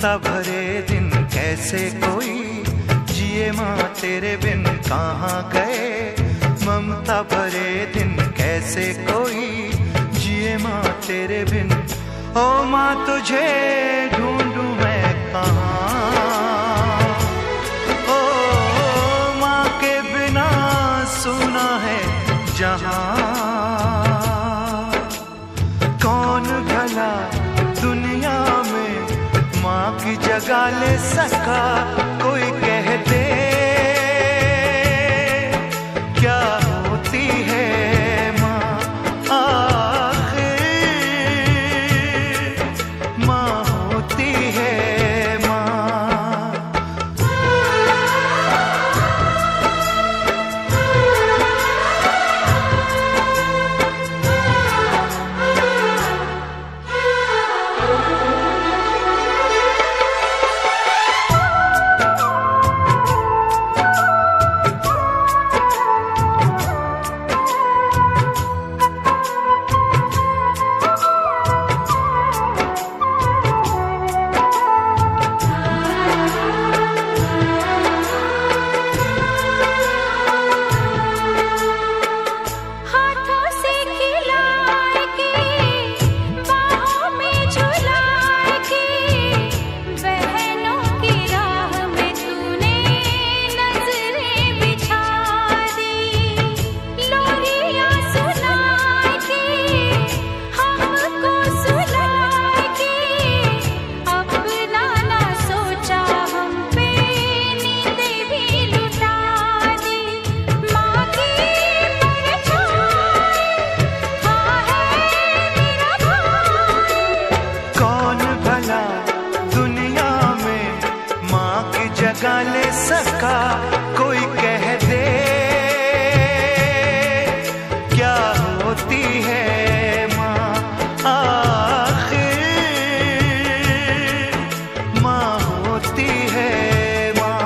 ममता भरे दिन कैसे कोई जिए माँ तेरे बिन कहाँ गए। ममता भरे दिन कैसे कोई जिए माँ तेरे बिन। ओ माँ तुझे ढूंढूं मैं कहाँ। ओ माँ के बिना सुना है जहाँ। कौन भला दुनिया में माँ की जगह ले सका। कोई कह दे क्या होती है माँ आखिर। माँ होती है माँ। जगा ले सका। कोई कह दे क्या होती है माँ आखिर। माँ होती है माँ।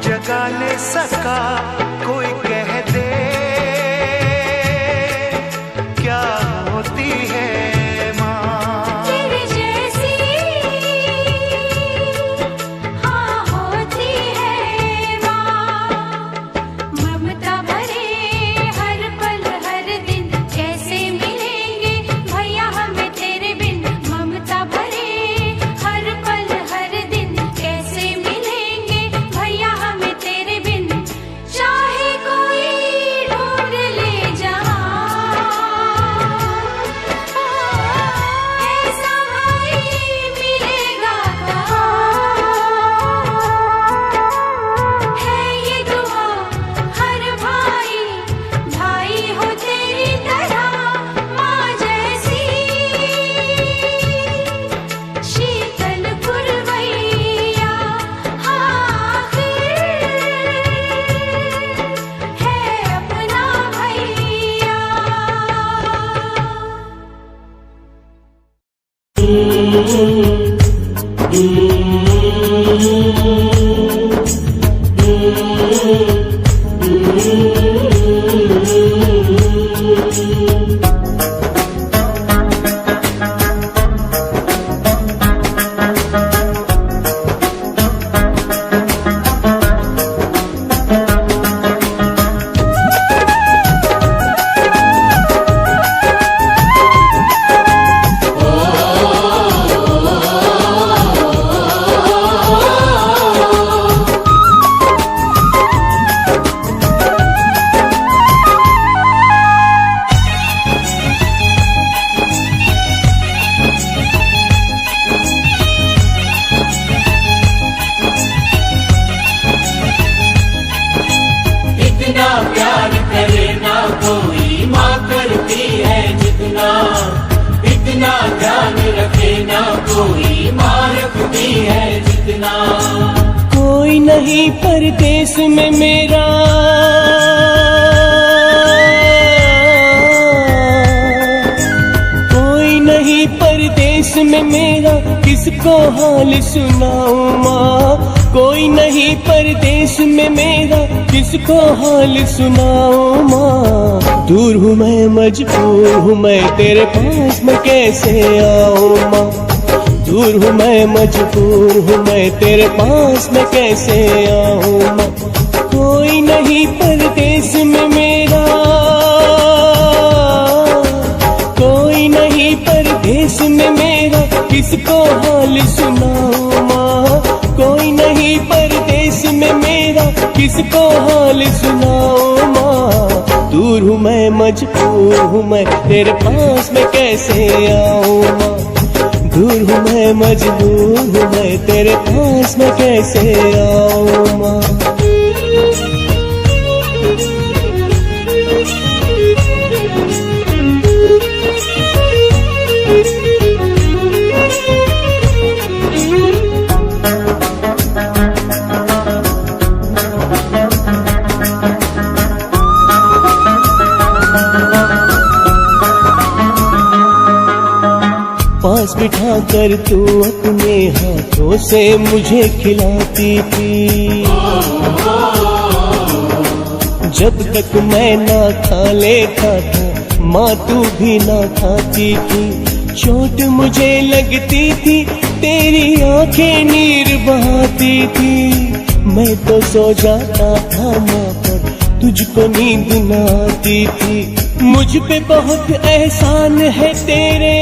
जगा ले सका। कोई कह दे क्या होती है माँ तेरे जैसी। हाँ होती है माँ। ममता भरे हर पल हर दिन कैसे मिलेंगे भैया हमें तेरे बिन। ममता भरे हर पल हर दिन कैसे मिलेंगे भैया हमें तेरे बिन। चाहे इतना प्यार करे ना कोई, माँ करती है जितना। इतना ध्यान रखे ना कोई, माँ रखती है जितना। कोई नहीं परदेस में मेरा, कोई नहीं परदेस में मेरा, किसको हाल सुनाऊं माँ। कोई नहीं परदेस में मेरा, किसको हाल सुनाऊं माँ। दूर हूँ मैं, मजबूर हूँ मैं, तेरे पास मैं कैसे आऊं माँ। दूर हूँ मैं, मजबूर हूँ मैं, तेरे पास मैं कैसे आऊं माँ। कोई नहीं परदेस में मेरा, कोई नहीं परदेस में मेरा, किसको हाल सुनाऊं माँ। कोई नहीं परदेस में मेरा, किसको हाल सुनाऊं माँ। दूर हूँ मैं, मजबूर हूँ मैं, तेरे पास मैं कैसे आऊं माँ। दूर हूँ मैं, मजबूर हूँ मैं, तेरे पास मैं कैसे आऊं माँ। पास बिठा कर तू अपने हाथों से मुझे खिलाती थी। जब तक मैं ना खा लेता था, माँ तू भी ना खाती थी। चोट मुझे लगती थी, तेरी आंखें नीर बहाती थी। मैं तो सो जाता था माँ पर, तुझको नींद न आती थी। मुझ पे बहुत एहसान है तेरे,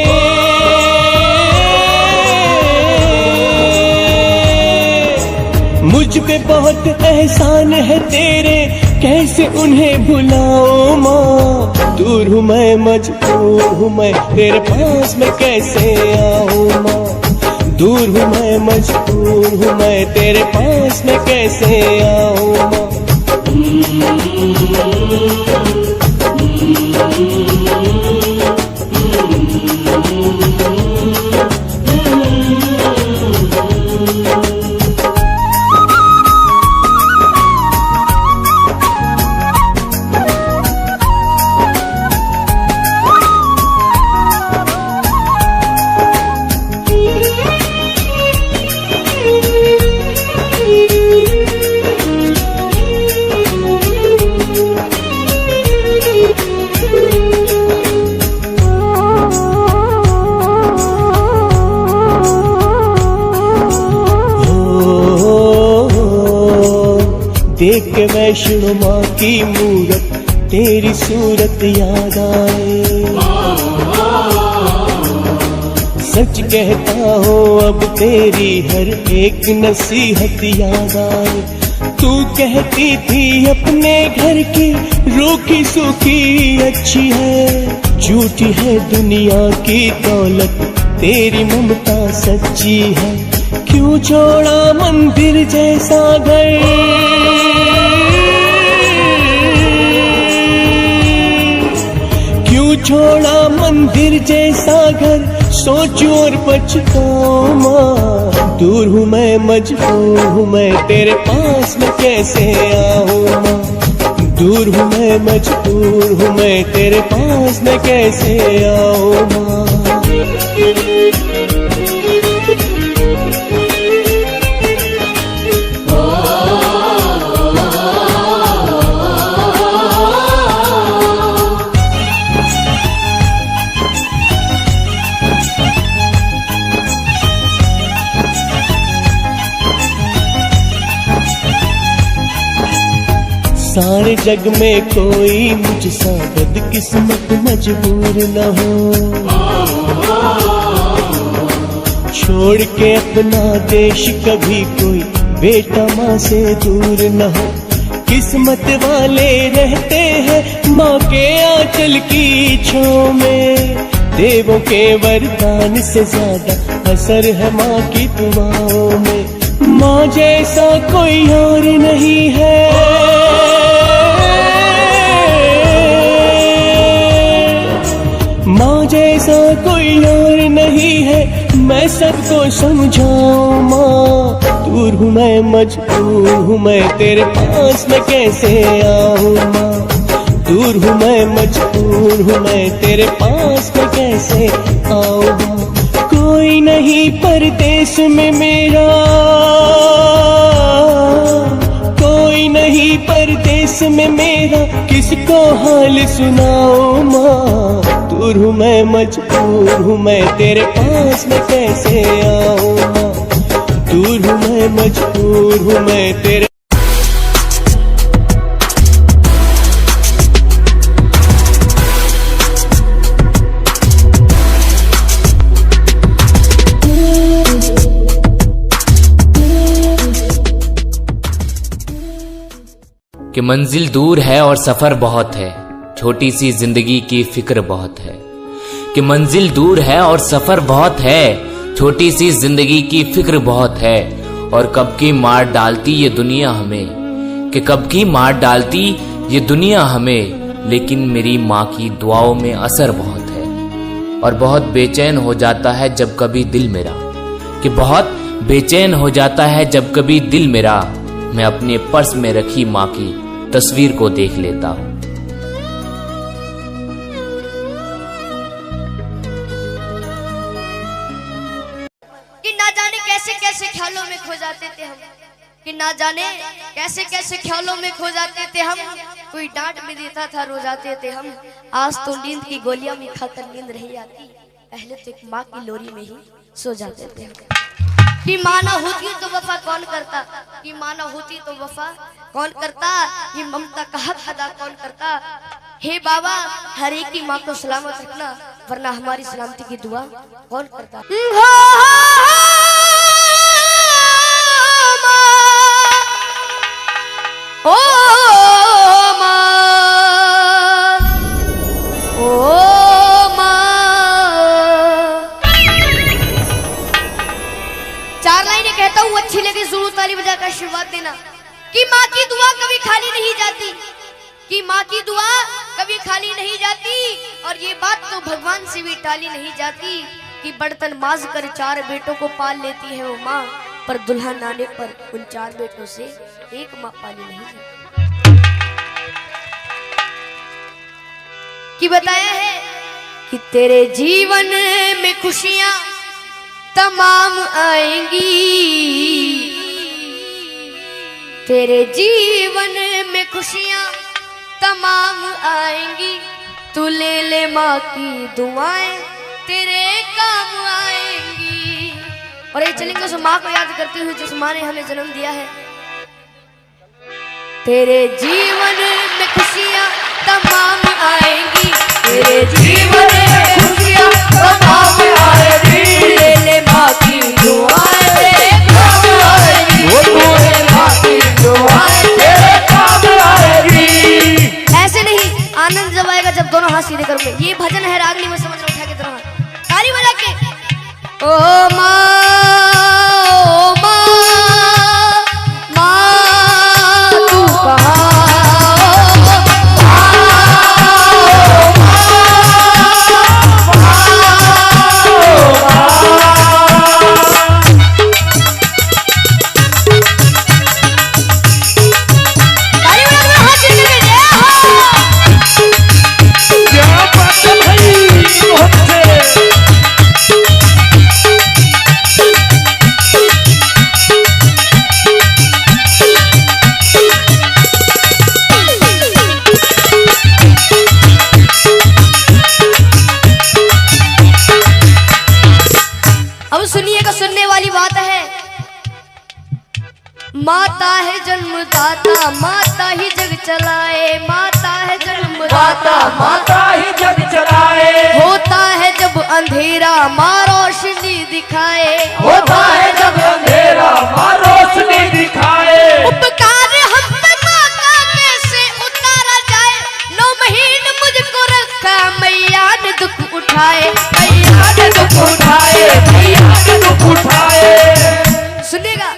मुझ पे बहुत एहसान है तेरे, कैसे उन्हें भुलाऊं माँ। दूर हूँ मैं, मजबूर हूँ मैं, तेरे पास मैं कैसे आऊं माँ। दूर हूँ मैं, मजबूर हूँ मैं, तेरे पास मैं कैसे आऊं माँ। देख के वैष्णो माँ की मूरत, तेरी सूरत याद आए। सच कहता हूँ अब तेरी हर एक नसीहत याद आए। तू कहती थी अपने घर की रूखी सूखी अच्छी है। झूठी है दुनिया की दौलत, तेरी ममता सच्ची है। क्यों छोड़ा मंदिर जैसा घर, क्यों छोड़ा मंदिर जैसा घर, सोचूं और पछताऊं माँ। दूर हूँ मैं, मजबूर हूँ मैं, तेरे पास मैं कैसे आऊँ माँ। दूर हूँ मैं, मजबूर हूँ मैं, तेरे पास मैं कैसे आऊँ माँ। सारे जग में कोई मुझसा बदकिस्मत मजबूर न हो। छोड़ के अपना देश कभी कोई बेटा माँ से दूर न हो। किस्मत वाले रहते हैं माँ के आंचल की छाँव में। देवों के वरदान से ज्यादा असर है माँ की दुआओं में। माँ जैसा कोई और नहीं है, माँ जैसा कोई और नहीं है। मैं सबको समझाऊं माँ, दूर हूँ मैं मजबूर हूँ मैं तेरे पास मैं कैसे आऊँ माँ। दूर हूँ मैं मजबूर हूँ मैं तेरे पास मैं कैसे आऊँ माँ। कोई नहीं परदेश में मेरा, कोई नहीं परदेश में मेरा, किसको हाल सुनाऊं माँ। दूर हूँ मैं मजबूर हूँ मैं तेरे पास मैं कैसे आऊँ माँ। दूर हूँ मैं मजबूर हूँ मैं तेरे। कि मंजिल दूर है और सफर बहुत है, छोटी सी जिंदगी की फिक्र बहुत है। कि मंजिल दूर है और सफर बहुत है, छोटी सी जिंदगी की फिक्र बहुत है। और कब की मार डालती ये दुनिया हमें, कि कब की मार डालती ये दुनिया हमें। लेकिन मेरी माँ की दुआओं में असर बहुत है। और बहुत बेचैन हो जाता है जब कभी दिल मेरा, कि बहुत बेचैन हो जाता है जब कभी दिल मेरा। मैं अपने पर्स में रखी माँ की तस्वीर को देख लेता हूँ। कि ना जाने कैसे कैसे ख्यालों में खो जाते थे हम, कि ना जाने कैसे कैसे ख्यालों में खो जाते थे हम। कोई डांट भी देता था रो जाते थे हम। आज तो नींद की गोलियां भी खाकर नींद नहीं आती, पहले तो एक माँ की लोरी में ही सो जाते थे। कि माँ ना होती तो वफा कौन करता, कि माँ ना होती तो वफा कौन करता, ये ममता का हक अदा कौन करता। हे बाबा हर एक की माँ को सलामत रखना, वरना हमारी सलामती की दुआ कौन करता। ओ माँ, ओ कहता हूँ अच्छी लगी जरूर ताली बजाकर आशीर्वाद देना। कि माँ की दुआ कभी खाली नहीं जाती, कि माँ की दुआ कभी खाली नहीं जाती। और ये बात तो भगवान से भी टाली नहीं जाती, कि बर्तन माज कर 4 बेटों को पाल लेती है वो माँ, पर दुल्हन आने पर उन 4 बेटों से एक माँ पाली नहीं जाती। कि बताया है कि तेरे जीवन में खुशियां तमाम आएंगी, तेरे जीवन में खुशियां तमाम आएंगी। तू ले ले माँ की दुआएं तेरे काम आएंगी। और ये चलेंगे उस माँ को याद करते हुए जिस माँ ने हमें जन्म दिया है। तेरे जीवन में खुशियां तमाम आएंगी, तेरे जीवन में खुशियां तमाम आएंगी। ले ले माँ की दुआएं तेरे काम आएंगी, ले माँ की दुआएं तेरे काम आएंगी। ऐसे नहीं, आनंद जब आएगा जब दोनों हाथ सीधे करोगे। ये भजन है रागनी में, समझ उठा के तरह ताली बजा के। ओ माँ, ओ माँ, माँ तू कहाँ, माता है जन्मदाता, माता ही जग चलाए, माता है जन्मदाता, माता ही जग चलाए। होता है जब अंधेरा माँ रोशनी दिखाए, होता है जब अंधेरा माँ रोशनी दिखाए। उपकार हम पे माँ का कैसे उतारा जाए, 9 महीने मुझको रखा मैया ने दुख उठाए, मैया ने दुख उठाए, मैया ने दुख उठाए। सुनिएगा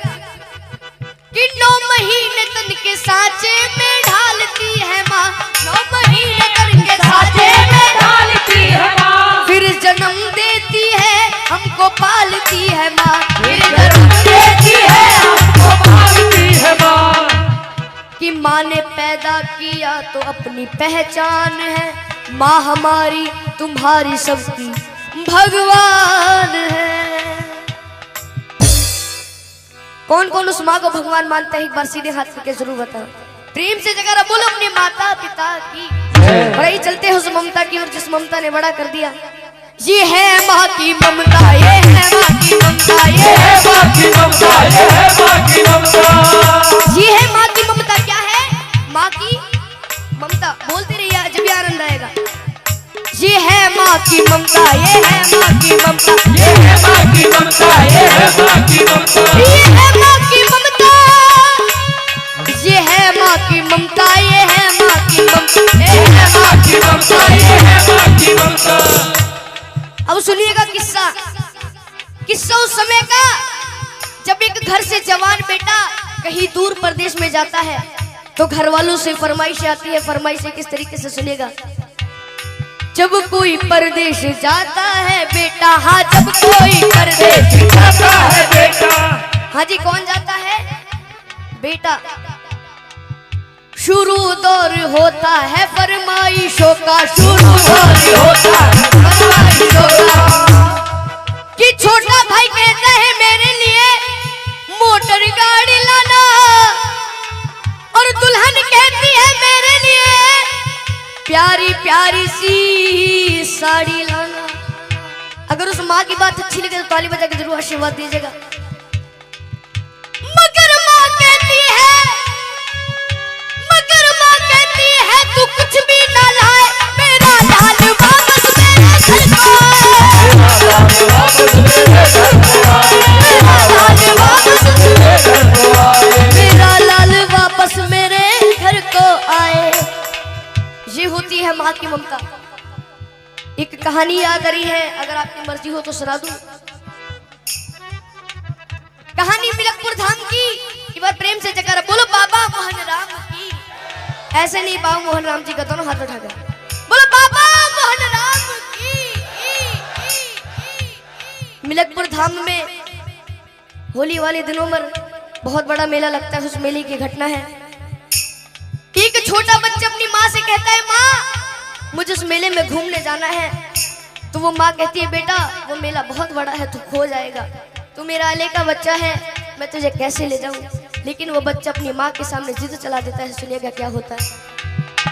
कि 9 महीने तन के सांचे में ढालती है माँ, 9 महीने तन के सांचे में डालती है माँ, फिर जन्म देती है हमको पालती है माँ, फिर जन्म देती है हमको पालती है माँ। कि माँ ने पैदा किया तो अपनी पहचान है, माँ हमारी तुम्हारी सबकी भगवान है। कौन कौन उस माँ को भगवान मानता है, एक बार सीधे हाथ करके जरूर बताओ। प्रेम से जगह बोलो अपने माता पिता की। बड़ा ही चलते हैं उस ममता की और जिस ममता ने बड़ा कर दिया। ये है माँ की ममता, ये है माँ की ममता, ये है माँ की ममता, ये है माँ की ममता। ये है माँ की ममता। क्या है माँ की ममता? बोलते रहिए जब भी आनंद आएगा। ये है माँ की ममता, ये है माँ की ममता, ये है माँ की ममता, ये है माँ की ममता। ये है माँ की ममता, ये है माँ की ममता, ये है माँ की ममता, ये है माँ की ममता, ये है माँ की ममता। अब सुनिएगा किस्सा। किस्सा उस समय का जब एक घर से जवान बेटा कहीं दूर प्रदेश में जाता है तो घर वालों से फरमाइश आती है। फरमाइश किस तरीके से सुनिएगा। जब कोई परदेश जाता है बेटा, हाँ जब कोई परदेश जाता है बेटा, हाँ जी कौन जाता है बेटा, शुरू दौर होता है फरमाइशों का, शुरू दौर होता है फरमाइशों का। कि छोटा भाई कहता है मेरे लिए मोटर गाड़ी लाना, और दुल्हन कहती है मेरे लिए प्यारी प्यारी सी साड़ी लाना। अगर उस माँ की बात अच्छी लगे तो ताली बजा के जरूर आशीर्वाद दीजिएगा। मगर माँ कहती है, मगर माँ कहती है तू कुछ भी ना लाए, मेरा लाल वापस मेरे घर को आए, मेरा लाल वापस मेरे घर को आए, मेरा लाल वापस मेरे घर को आए, मेरा लाल वापस मेरे घर को आए। ये होती है माँ की ममता। एक कहानी याद आ रही है, अगर आपकी मर्जी हो तो सुना दूं। कहानी मिलकपुर धाम की। एक बार प्रेम से जगह बोलो बाबा मोहन राम की। ऐसे नहीं, बाबा मोहन राम जी का दोनों हाथ उठा कर बोलो बाबा मोहन राम की। मिलकपुर धाम में होली वाले दिनों में बहुत बड़ा मेला लगता है। उस मेले की घटना है, एक छोटा बच्चा अपनी माँ से कहता है माँ मुझे उस मेले में घूमने जाना है। तो वो माँ कहती है बेटा वो मेला बहुत बड़ा है, तू खो जाएगा, तू मेरा अले का बच्चा है, मैं तुझे कैसे ले जाऊं। लेकिन वो बच्चा अपनी माँ के सामने जिद चला देता है। सुनिएगा क्या होता है।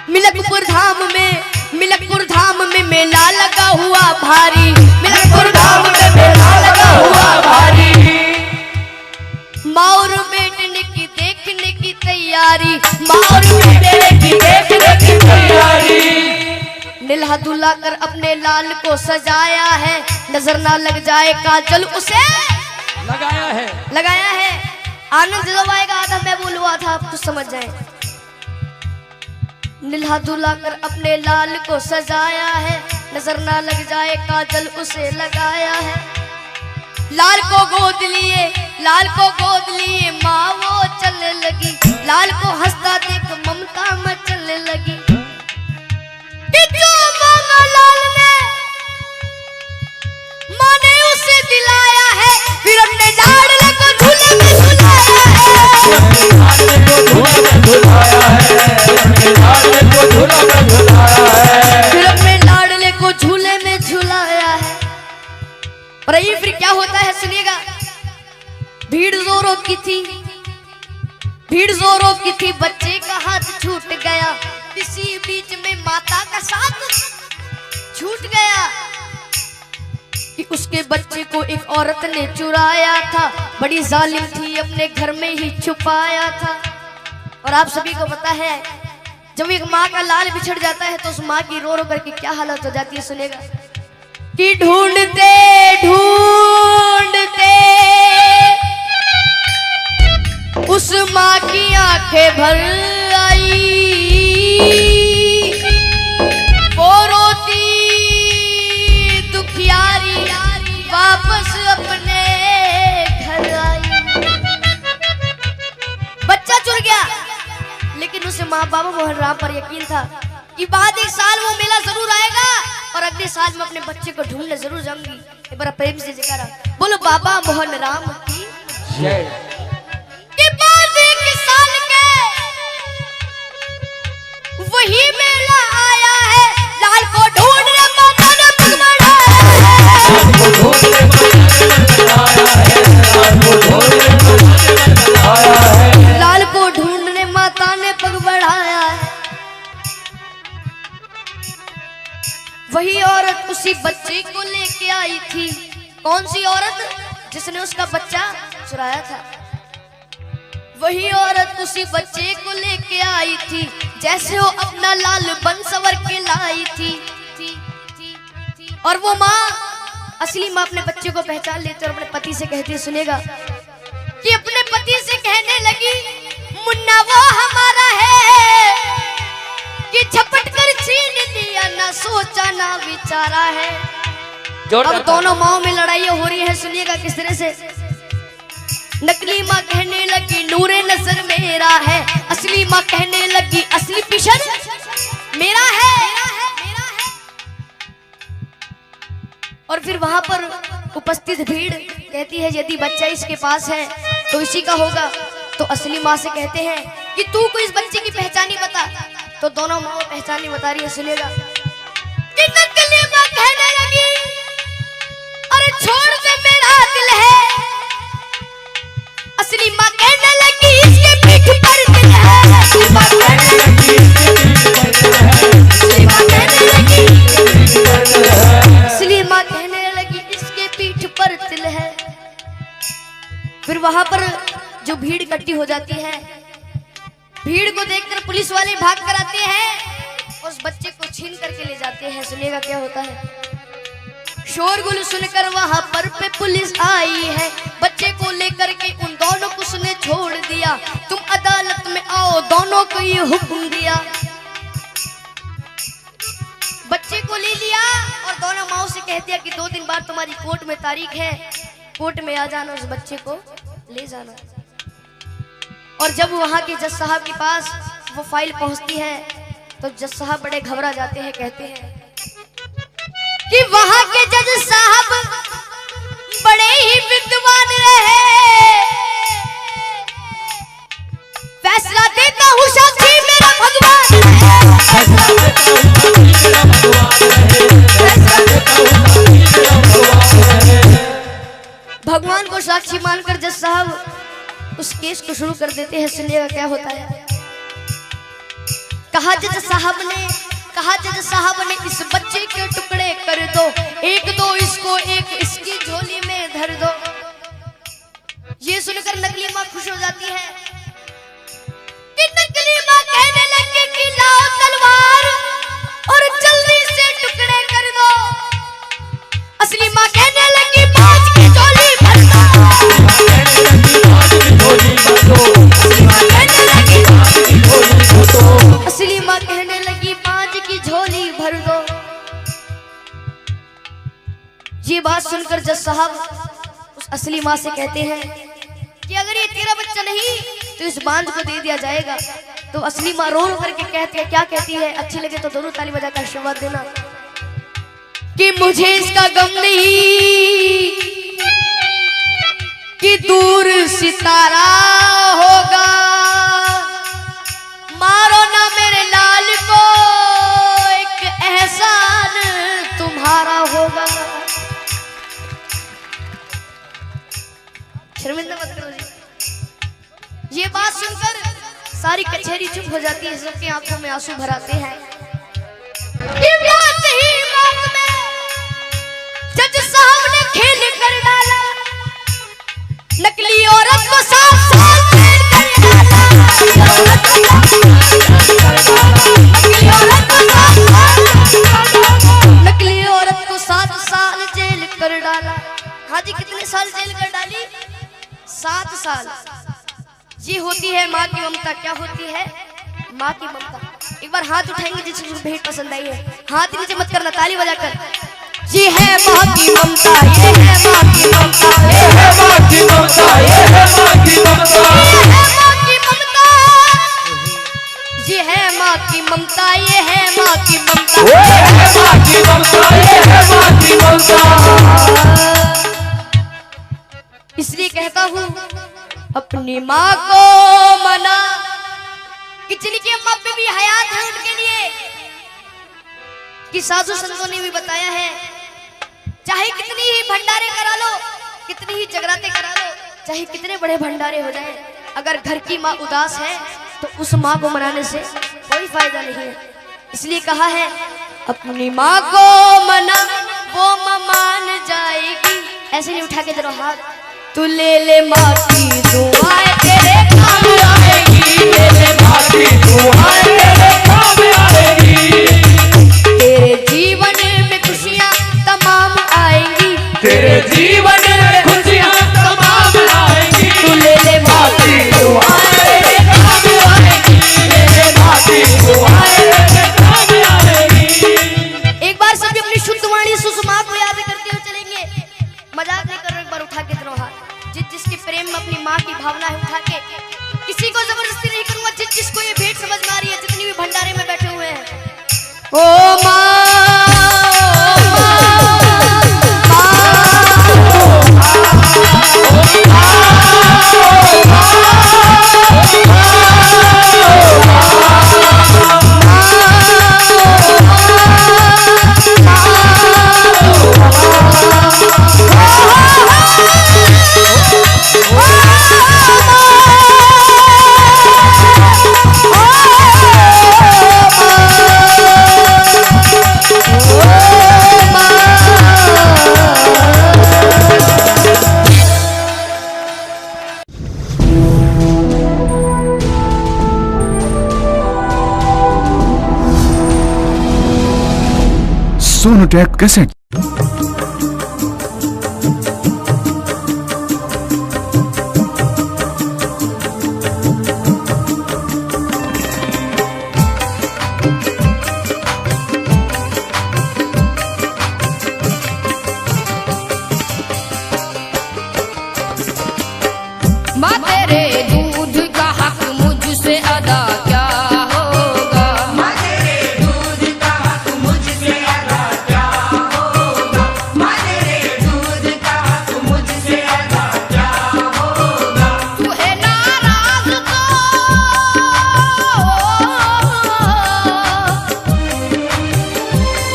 मिलकपुर धाम में मेला लगा हुआ भारी, मिलकपुर धाम में मेला लगा हुआ भारी। माँ और बेटे की देखने की तैयारी, माँ और बेटे की देखने की तैयारी। निल्हा दुल्हा कर अपने लाल को सजाया है, नजर ना लग जाए काजल उसे लगाया है। आनंद जब आएगा आधा मैं बोलूआ था, आप तो समझ जाए। निल्हा दुल्हा कर अपने लाल को सजाया है, नजर ना लग जाए काजल उसे लगाया है। लाल को गोद लिए माँ वो चलने लगी, लाल को हंसता देख ममता मचलने लगी। कि जो मांगा लाल ने माँ ने उसे दिलाया है, फिर अपने लाडले को झूले में झुलाया है, फिर अपने लाडले को झूले में झुलाया है। और ये फिर क्या होता है सुनिएगा। भीड़ जोरों की थी, बच्चे का हाथ छूट गया, इसी बीच में माता का साथ छूट गया। कि उसके बच्चे को एक औरत ने चुराया था, बड़ी जालिम थी, अपने घर में ही छुपाया था। और आप सभी को पता है जब एक माँ का लाल बिछड़ जाता है तो उस माँ की रो रो करके क्या हालत हो जाती है, सुनेगा कि ढूंढते ढूंढते उस माँ की आंखें भर आई, वो रोती दुखियारी वापस अपने घर आई। बच्चा चुर गया, लेकिन उसे माँ बाबा मोहन राम पर यकीन था कि बाद एक साल वो मेला जरूर आएगा और अगले साल मैं अपने बच्चे को ढूंढने जरूर जाऊंगी। एक बार प्रेम से जयकारा बोलो बाबा मोहन राम की जय। कि बाद एक साल के वही मेला आया है, लाल को ढूंढने माता ने पग बढ़ाया है, लाल को ढूंढने माता ने पग बढ़ाया है। वही औरत उसी बच्चे को लेके आई थी। कौन सी औरत? जिसने उसका बच्चा चुराया था। वही औरत उसी बच्चे को लेके आई थी, जैसे वो अपना लाल बन सवर के लाई थी। और वो माँ, असली माँ, अपने बच्चे को पहचान लेती और अपने पति से कहती, सुनेगा कि अपने पति से कहने लगी, मुन्ना वो हमारा है कि झपट कर छीन लिया, ना सोचा ना विचारा है। अब दोनों माओ में लड़ाई हो रही है, सुनिएगा किस तरह से। नकली माँ कहने लगी नूरे नजर मेरा है, असली माँ कहने लगी असली पिशन मेरा है। और फिर वहां पर उपस्थित भीड़ कहती है यदि बच्चा इसके पास है तो इसी का होगा। तो असली माँ से कहते हैं कि तू को इस बच्चे की पहचानी बता। तो दोनों माँ पहचानी बता रही है, सुनेगा कि नकली माँ कहने लगी अरे छोड़ दे मेरा दिल है, असली माँ कहने लगी इसके पीठ पर दिल है, असली माँ कहने लगी इसके पीठ पर दिल है। फिर वहां पर जो भीड़ इकट्ठी हो जाती है, भीड़ को देखकर पुलिस वाले भाग कर आते हैं, उस बच्चे को छीन करके ले जाते हैं। सुनिएगा क्या होता है। शोरगुल सुनकर वहां पर पे पुलिस आई है, बच्चे को लेकर के उन दोनों को उसने छोड़ दिया। तुम अदालत में आओ, दोनों को ये हुक्म दिया। बच्चे को ले लिया और दोनों माओ से कह दिया कि 2 दिन बाद तुम्हारी कोर्ट में तारीख है, कोर्ट में आ जाना, उस बच्चे को ले जाना। और जब वहां के जज साहब के पास वो फाइल पहुंचती है तो जज साहब बड़े घबरा जाते हैं, कहते हैं कि वहां के जज साहब बड़े ही विद्वान रहे, फैसला देता हूँ साक्षी मेरा भगवान भगवान को साक्षी मानकर जज साहब उस केस को शुरू कर देते हैं। सुनिएगा क्या होता है। कहा जज साहब ने इस बच्चे के टुकड़े कर दो, एक दो इसको, एक इसकी झोली में धर दो। ये सुनकर नकली माँ खुश हो जाती है कि नकली माँ कहने लगी कि लाओ तलवार और जल्दी से टुकड़े कर दो। असली माँ कहने लगी बाज की झोली भर दो। असली माँ कहने लगी बाज की झोली भर दो। ये बात सुनकर जज साहब उस असली माँ से कहते हैं कि अगर ये तेरा बच्चा नहीं तो इस बांझ को दे दिया जाएगा। तो असली माँ रो करके कहती है, क्या कहती है, अच्छी लगे तो दोनों ताली बजाकर आशीर्वाद देना कि मुझे इसका गम नहीं कि दूर सितारा होगा, मारो ना मेरे लाल को, एक एहसान तुम्हारा होगा। शर्मिंदा मत करो जी। ये बात सुनकर सारी कचहरी चुप हो जाती है, सबकी आंखों में आंसू भर आते हैं। जज साहब कर डाला, नकली औरत को 7 साल जेल कर डाला, नकली औरत को 7 साल जेल कर डाला। हाँ जी, कितने साल जेल कर डाली? 7 साल। ये होती है माँ की ममता। क्या होती है? माँ की ममता। एक बार हाथ उठाएंगे जिसको भेंट पसंद आई है, हाथ नीचे मत करना, ताली बजाकर। ये है माँ की ममता, ये है माँ की ममता, ये है माँ की ममता, ये है माँ की ममता, ये है माँ की ममता, ये है माँ की ममता, ये है माँ की ममता, ये है माँ की ममता। इसलिए कहता हूँ अपनी माँ को मना कि जिनकी अम्मा पे भी हयात है उनके लिए, कि साधु संतों ने भी बताया है, चाहे कितनी ही भंडारे करा लो, कितनी ही जगराते करा लो, चाहे कितने बड़े भंडारे हो जाए, अगर घर की माँ उदास है तो उस माँ को मनाने से कोई फायदा नहीं है। इसलिए कहा है अपनी माँ को मना, वो माँ मान जाएगी। ऐसे नहीं उठा के जरा हाथ, तू ले ले माँ की दुआएं तेरे काम आएगी, ले ले माँ की दुआएं तेरे काम आएगी, तेरे जीवन में खुशियाँ तमाम आएंगी, तेरे जीवन में खुशियाँ तमाम आएंगी, तू ले ले माँ की दुआएं तेरे काम आएगी, ले ले माँ की दुआएं तेरे काम आएगी। एक बार सभी अपनी शुद्ध वाणी सुषमा को याद करते हुए चलेंगे। मजाक नहीं कर रहे, एक बार उठा के जरा हाथ। जिसके प्रेम में अपनी माँ की भावना है उठा के, किसी को जबरदस्ती नहीं करूंगा। जिसको ये भेंट समझ में आ रही है, जितनी भी भंडारे में बैठे हुए हैं, ओ सोनोटेक कैसेट। माँ तेरे दूध का हक मुझसे अदा क्या होगा, माँ तेरे दूध का हक मुझसे अदा क्या होगा, माँ तेरे दूध का हक मुझसे अदा क्या होगा, तू है नाराज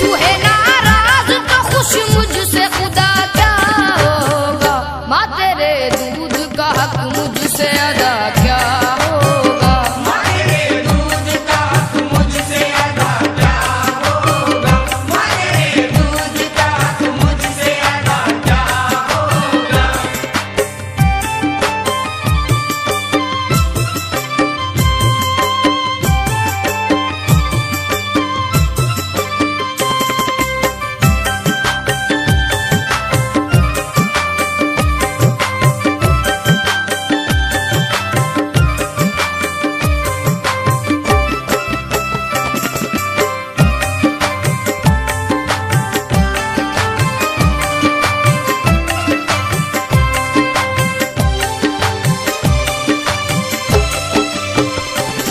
तू है नाराज तो खुश मुझसे खुदा क्या होगा, माँ तेरे दूध का हक मुझसे अदा क्या होगा, माँ तेरे दूध का हक मुझसे अदा क्या होगा, माँ तेरे दूध का हक मुझसे अदा क्या होगा।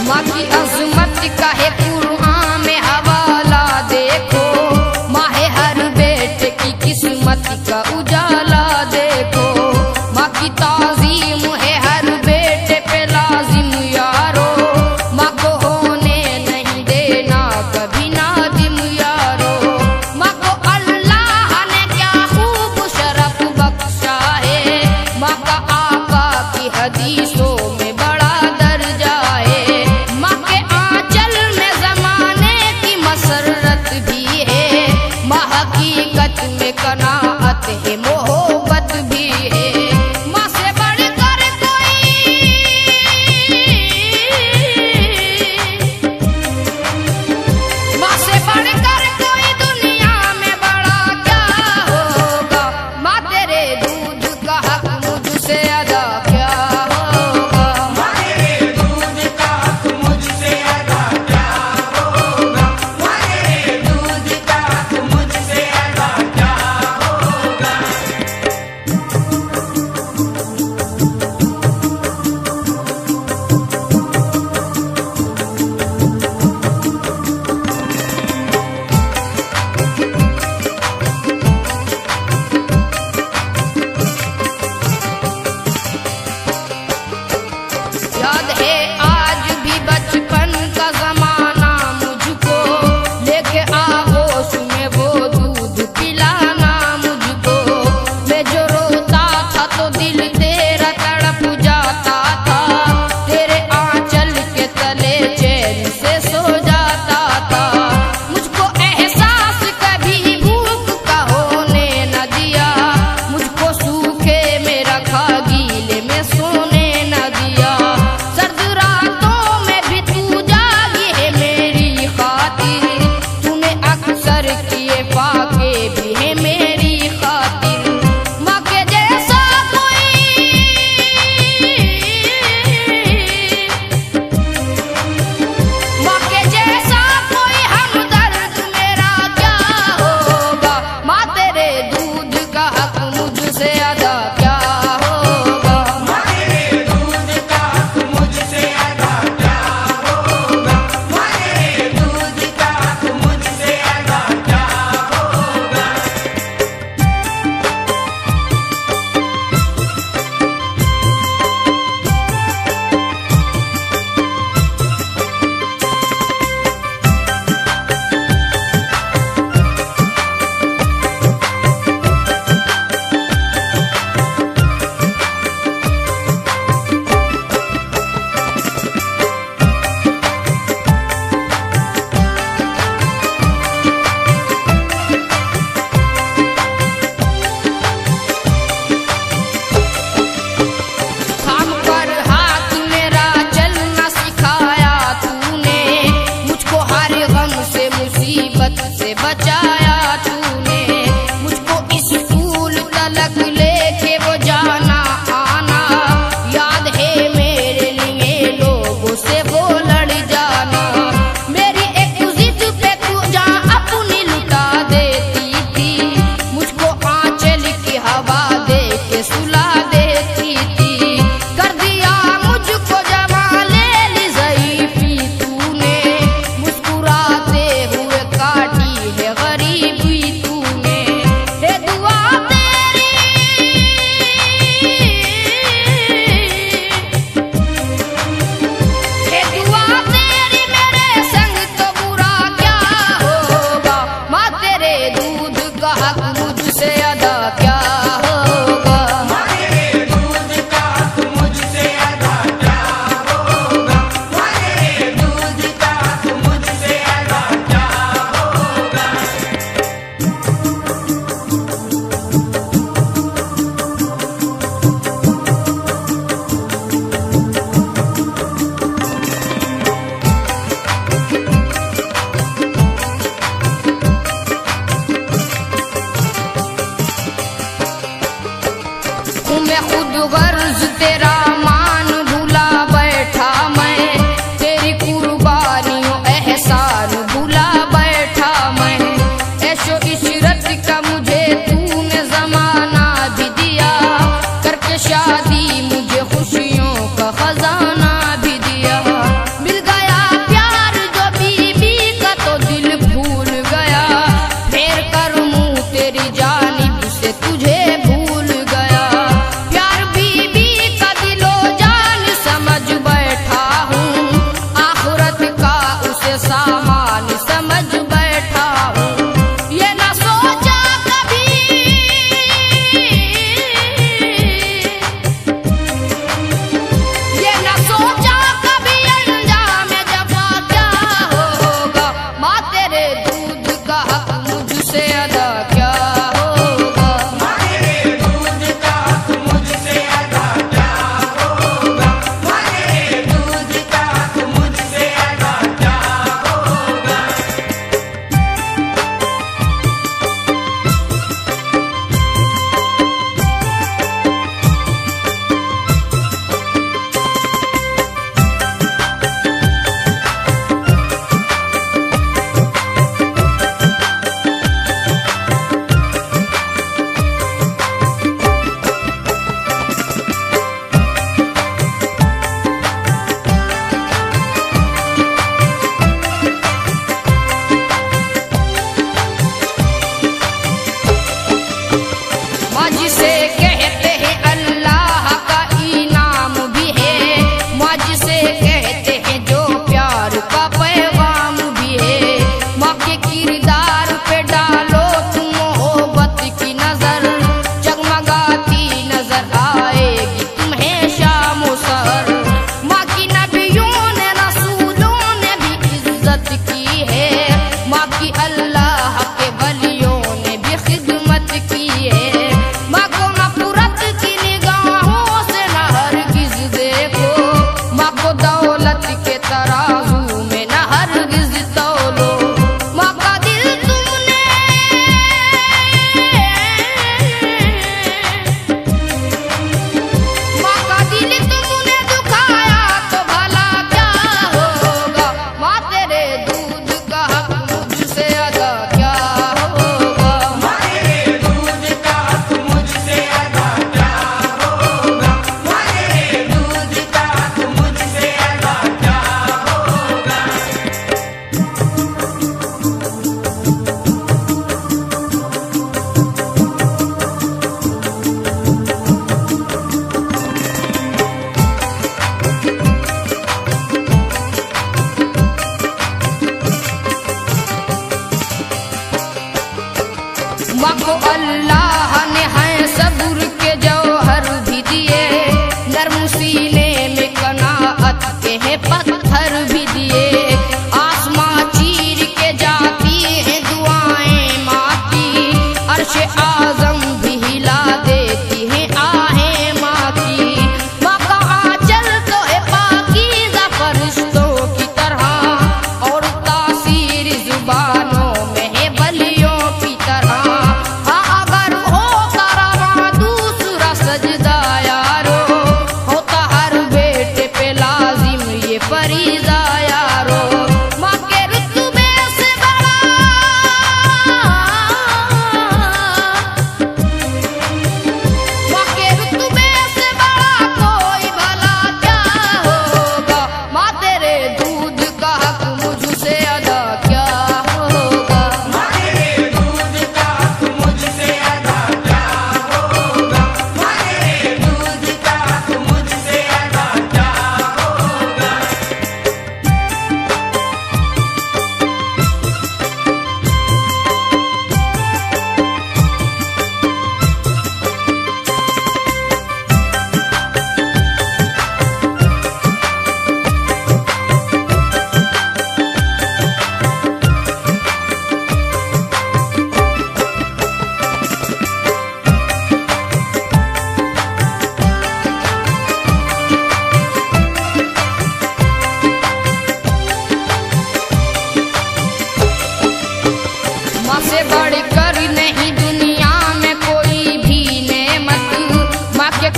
माँ की अजमत का है कुरान में हवाला देखो, माँ है हर बेटे की किस्मत का उजाला देखो, माँ की ताज़ीम है हर बेटे पे लाजिम यारो, माँ को होने नहीं देना कभी नादिम यारो, माँ को अल्लाह ने क्या खूब शरफ बख्शा है, माँ का आका की हदीसों में बड़ा दर्जा है, माँ के आंचल में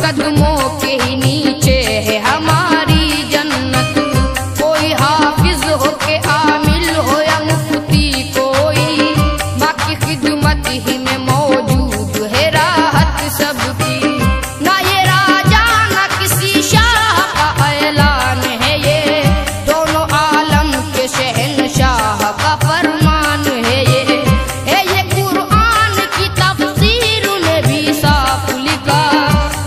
कदमों के ही नीचे है हमारी जन्नत। कोई हाफिज हो के आमिल हो या मुफ्ती कोई, माँ की खिदमत ही में मौजूद है राहत सबकी। ना ये राजा ना किसी शाह का ऐलान है, ये दोनों आलम के शहंशाह का फरमान है। ये कुरान की तफसीर में भी साफ लिखा,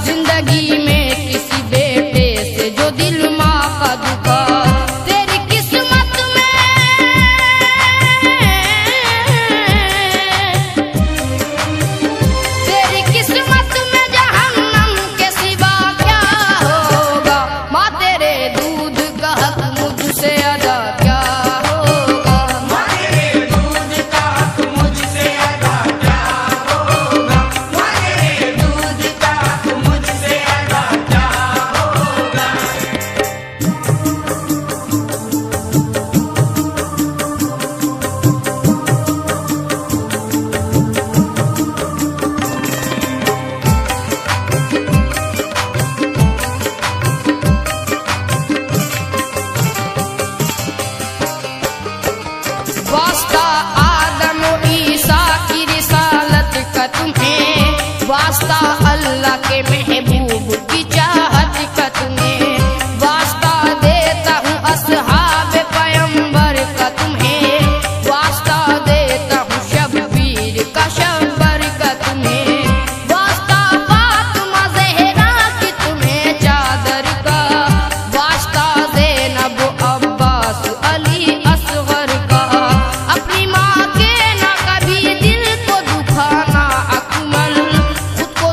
जिंदगी में किसी बेटे से जो दिल माँ का दुखा। तेरी किस्मत में, तेरी किस्मत में जहन्नम के सिवा क्या होगा। माँ तेरे दूध का हक मुझसे अदा क्या होगा। माँ तेरे दूध का हक मुझसे अदा क्या होगा। माँ तेरे दूध का हक मुझसे अदा क्या होगा। वास्ता आदम और ईसा की रिसालत का तुम्हें, वास्ता अल्लाह के महबूब की चाहत का तुम्हें। वास्ता देता हूँ असहाब पैगंबर का तुम्हें, वास्ता देता हूँ शब्बीर का शब्बर का तुम्हें। वास्ता फातिमा ज़हरा की तुम्हें चादर का, वास्ता ज़ैनब अब्बास अली असगर का। अपनी माँ के ना कभी दिल को दुखाना अकमल, खुद को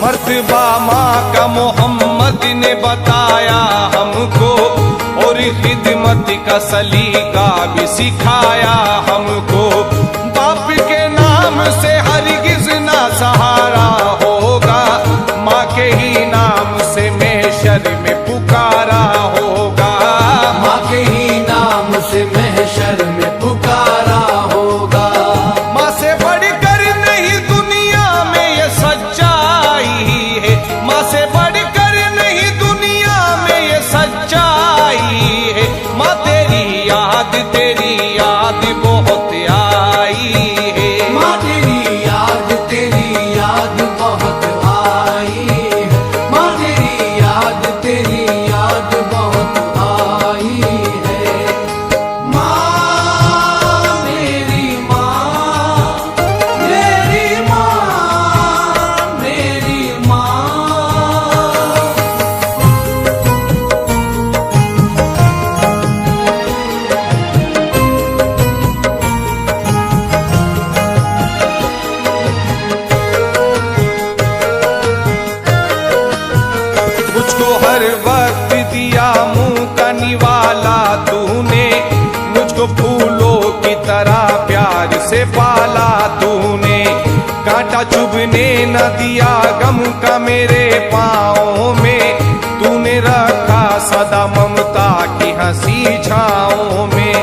मर्तबा माँ का मोहम्मद ने बताया हमको, और खिदमत का सलीका भी सिखाया हमको। बाप के नाम से हरगिज ना सहारा होगा, माँ के ही नाम से महशर में पुकारा होगा। माँ के ही नाम से महशर में पुकारा होगा। माँ से बढ़कर नहीं दुनिया में ये सच्चाई है, माँ से बढ़कर नहीं दुनिया में ये सच्चाई है। माँ तेरी याद बहुत आई है। माँ तेरी याद बहुत आई है। माँ तेरी याद बहुत आई है। माँ मेरी माँ, मेरी माँ, मेरी माँ। मुझको हर वक्त दिया मुंह का निवाला तूने, मुझको फूलों की तरह प्यार से पाला तूने। कांटा चुभने न दिया गम का मेरे पाँव में, तूने रखा सदा ममता की हंसी छाँव में।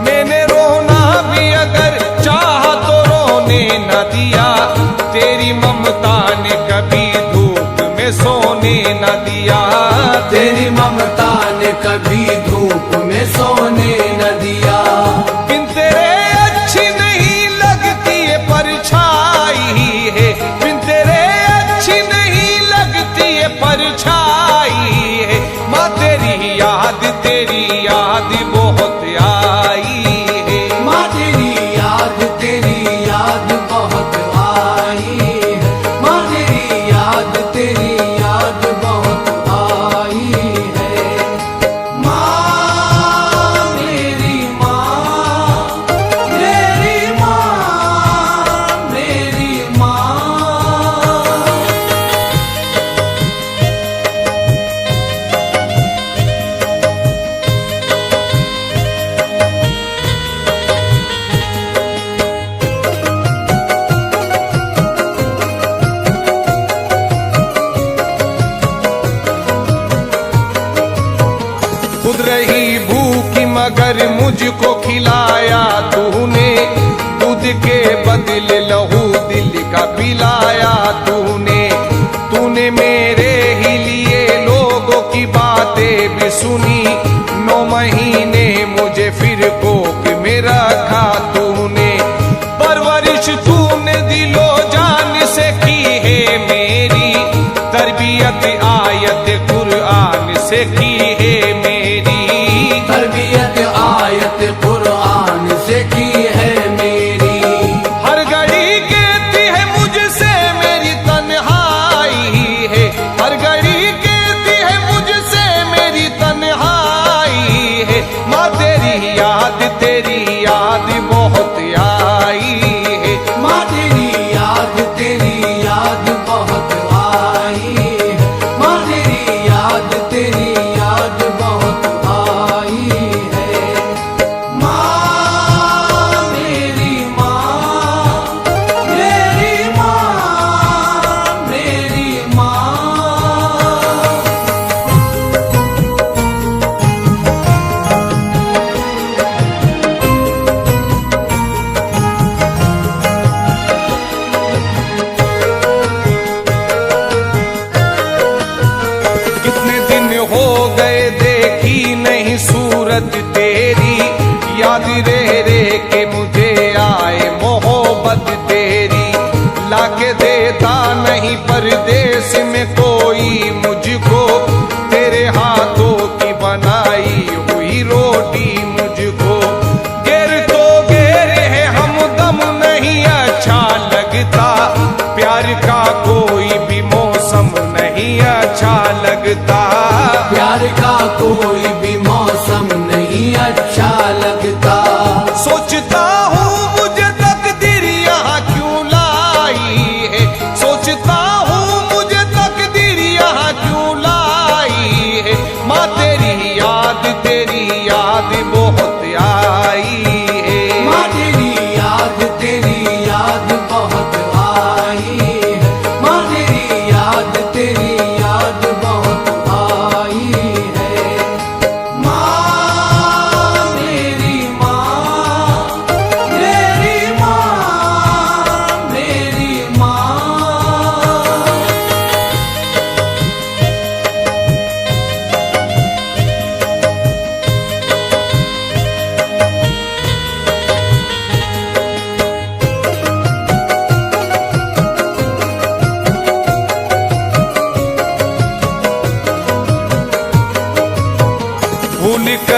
मैंने रोना भी अगर चाहा तो रोने न दिया, तेरी ममता ने कभी धूप में सोने न दिया। तेरी ममता ने कभी धूप में सोने न दिया। बिन तेरे अच्छी नहीं लगती ये परछाई है, बिन तेरे अच्छी नहीं लगती ये परछाई है। माँ तेरी याद बहुत आई है। माँ तेरी याद बहुत आई है। माँ तेरी याद बहुत आई है। माँ मेरी माँ, मेरी माँ, मेरी माँ। खुद रही भूखी मगर मुझको खिलाया तूने, दूध के बदले लहू दिल का पिलाया तूने। तूने मेरे ही लिए लोगों की बातें भी सुनी, 9 महीने मुझे फिर कोख में रखा तूने। परवरिश तूने दिलो जान से की है मेरी, तरबियत आयत कुरान से की है मेरी। तरबियत आयत कुरान से की है मेरी। हर घड़ी कहती है मुझसे मेरी तन्हाई है, हर घड़ी कहती है मुझसे मेरी तन्हाई है। माँ तेरी याद बहुत आई है। माँ तेरी याद बहुत आई है। माँ तेरी याद बहुत आई है। माँ मेरी माँ, मेरी माँ, मेरी माँ। कितने दिन हो गए देखी नहीं सूरत तेरी, याद रह के मुझे आए मोहब्बत तेरी। लाके देता नहीं परदेस में कोई मुझको, तेरे हाथों की बनाई हुई रोटी मुझको। गेर तो गेर है हमदम नहीं अच्छा लगता, प्यार का कोई भी मौसम नहीं अच्छा लगता। प्यार का कोई भी मौसम नहीं अच्छा लगता। सोचता हूँ मुझे तकदीर यहाँ क्यों लाई है, सोचता हूँ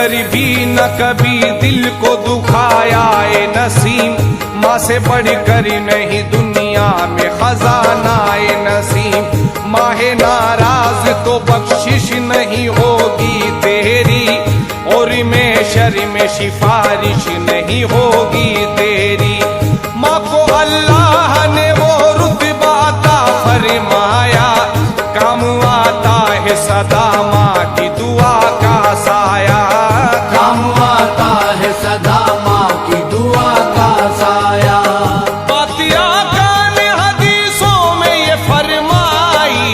कर भी न कभी दिल को दुखाया ए नसीम, माँ से बढ़कर नहीं दुनिया में खजाना ए नसीम। माँ है नाराज तो बख्शिश नहीं होगी तेरी, और में शर में सिफारिश नहीं होगी तेरी। माँ को अल्लाह ने वो रुतबा अता फरमाया, काम आता है सदा माँ की दुआ का साया। काम आता है सदा माँ की दुआ का साया। बातिया कान हदीसों में ये फरमाई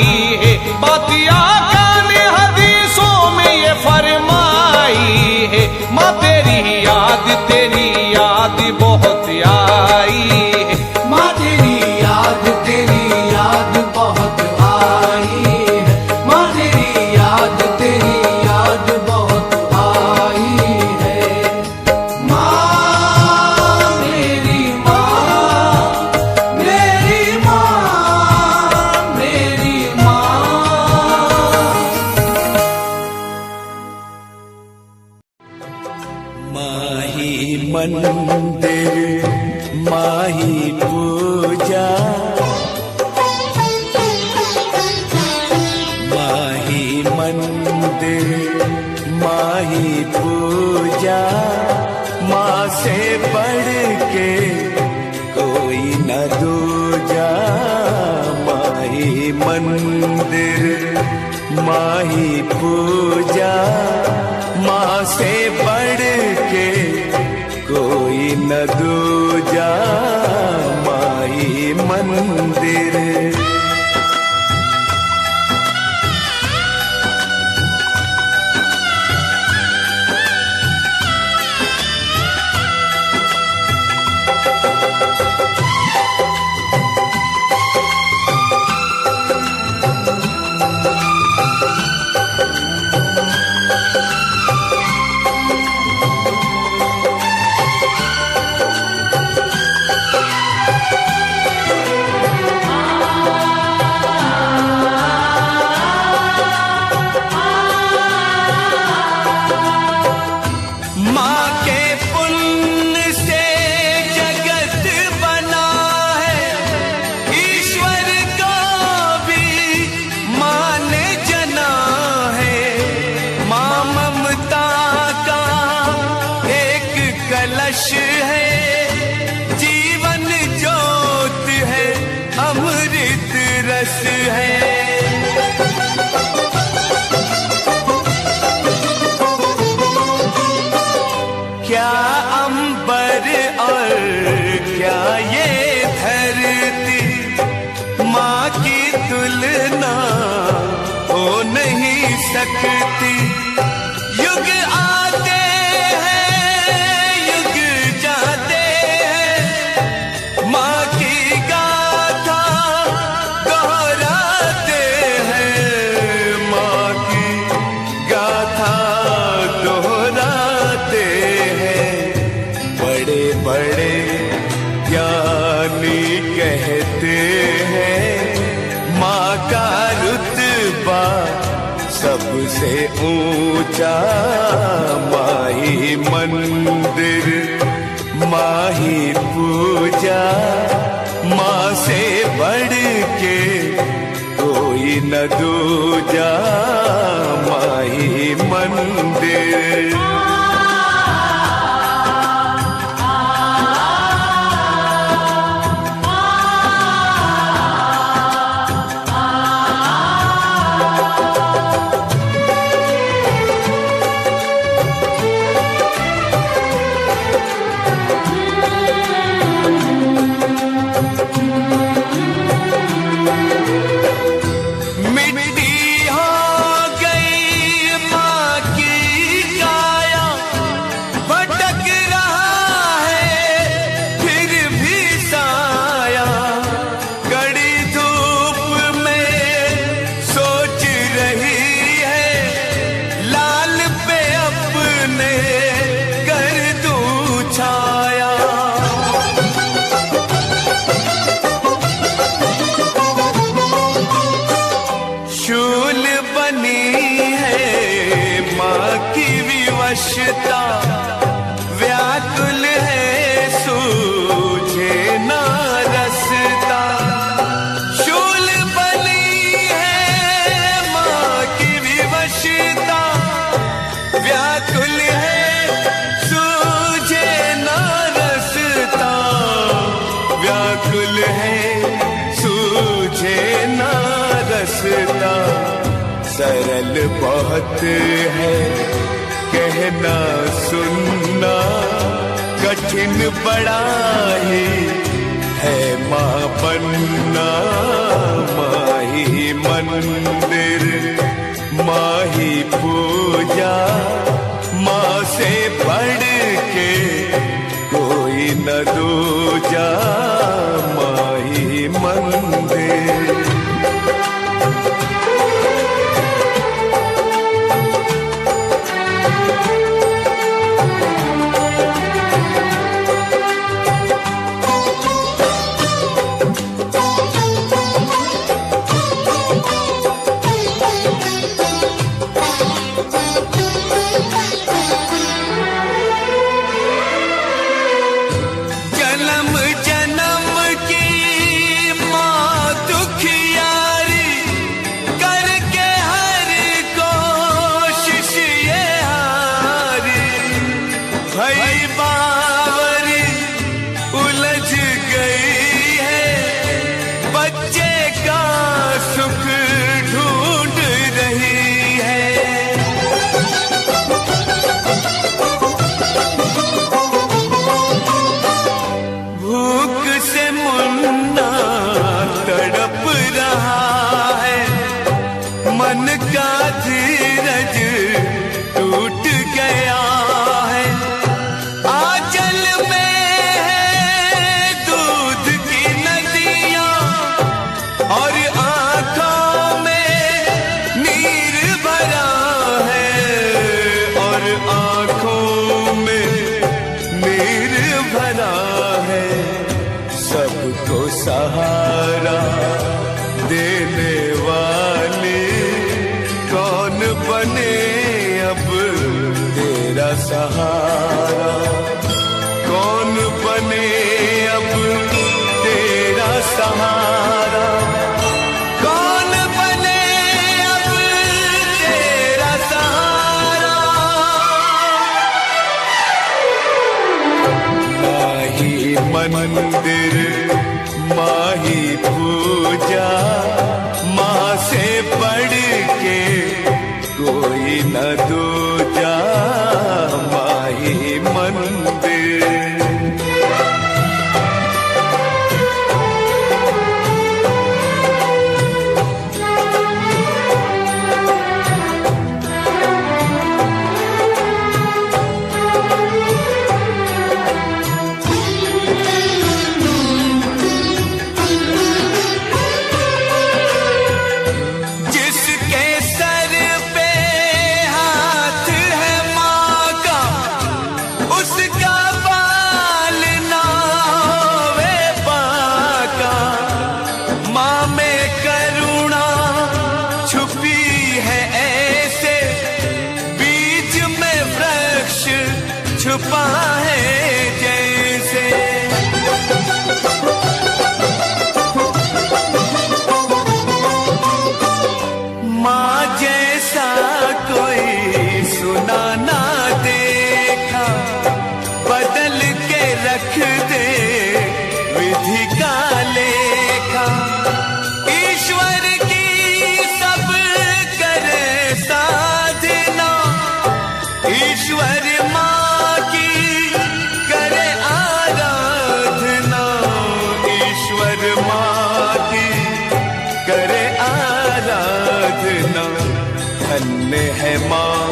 है, बातिया कान हदीसों में ये फरमाई है। माँ तेरी याद बहुत आई है। माँ तेरी याद बहुत आई है। माँ तेरी याद बहुत आई है। माँ मेरी माँ, मेरी माँ, मेरी माँ। माही मंदिर माही पूजा, माही मंदिर माही पूजा, माँ से बढ़ के कोई न दूजा। माही मंदिर माही पूजा, माँ से बढ़ के कोई न दूजा। माही मंदिर सकती। युग आते हैं युग जाते हैं, माँ की गाथा दोहराते हैं। माँ की गाथा दोहराते हैं। बड़े बड़े ज्ञानी कहते हैं माँ का रुतबा सबसे ऊंचा। माही मंदिर माही पूजा, माँ से बढ़ के कोई न दूजा। माही मंदिर मिट्टी हो गई माँ की काया, विवशता व्याकुल है सूझे ना रसता। शूल बनी है माँ की विवशता व्याकुल है सूझे ना रसता। व्याकुल है सूझे ना रसता। सरल बहुत है कहना सुनना कठिन बड़ा ही है माँ बनना। माँ ही मंदिर माँ ही पूजा माँ से बढ़ के कोई न दूजा। माँ ही मंदिर। सहारा देने वाले कौन बने अब तेरा सहारा। कौन बने अब तेरा सहारा। कौन बने अब तेरा सहारा। माही मंदिर माही पूजा माँ से बढ़ के कोई न दूजा। माही मंदिर। छुपा है जैसे माँ जैसा कोई सुना ना देखा। बदल के रख दे विधि का लेखा। ईश्वर की सब करे साधना। ईश्वर धन्य है माँ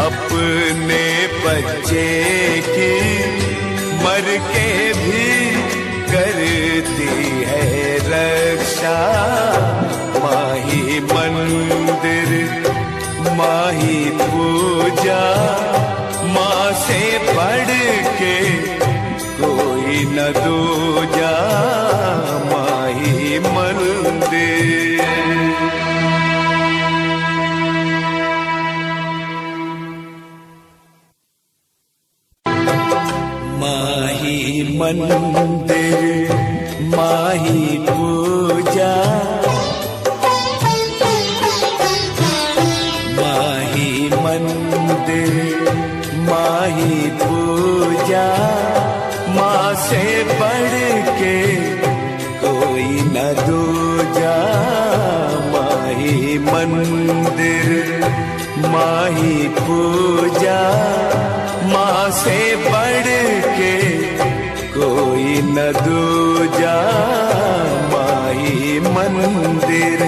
अपने बच्चे की मर के भी करती है रक्षा। माही मंदिर माही पूजा माँ से बढ़ के कोई न दूजा। माही मंदिर। मंदिर माही पूजा, माही मंदिर माही पूजा, माँ से बढ़ के कोई न दूजा। माही मंदिर माही पूजा, माँ से बढ़ के कोई न दूजा। माही मंदिर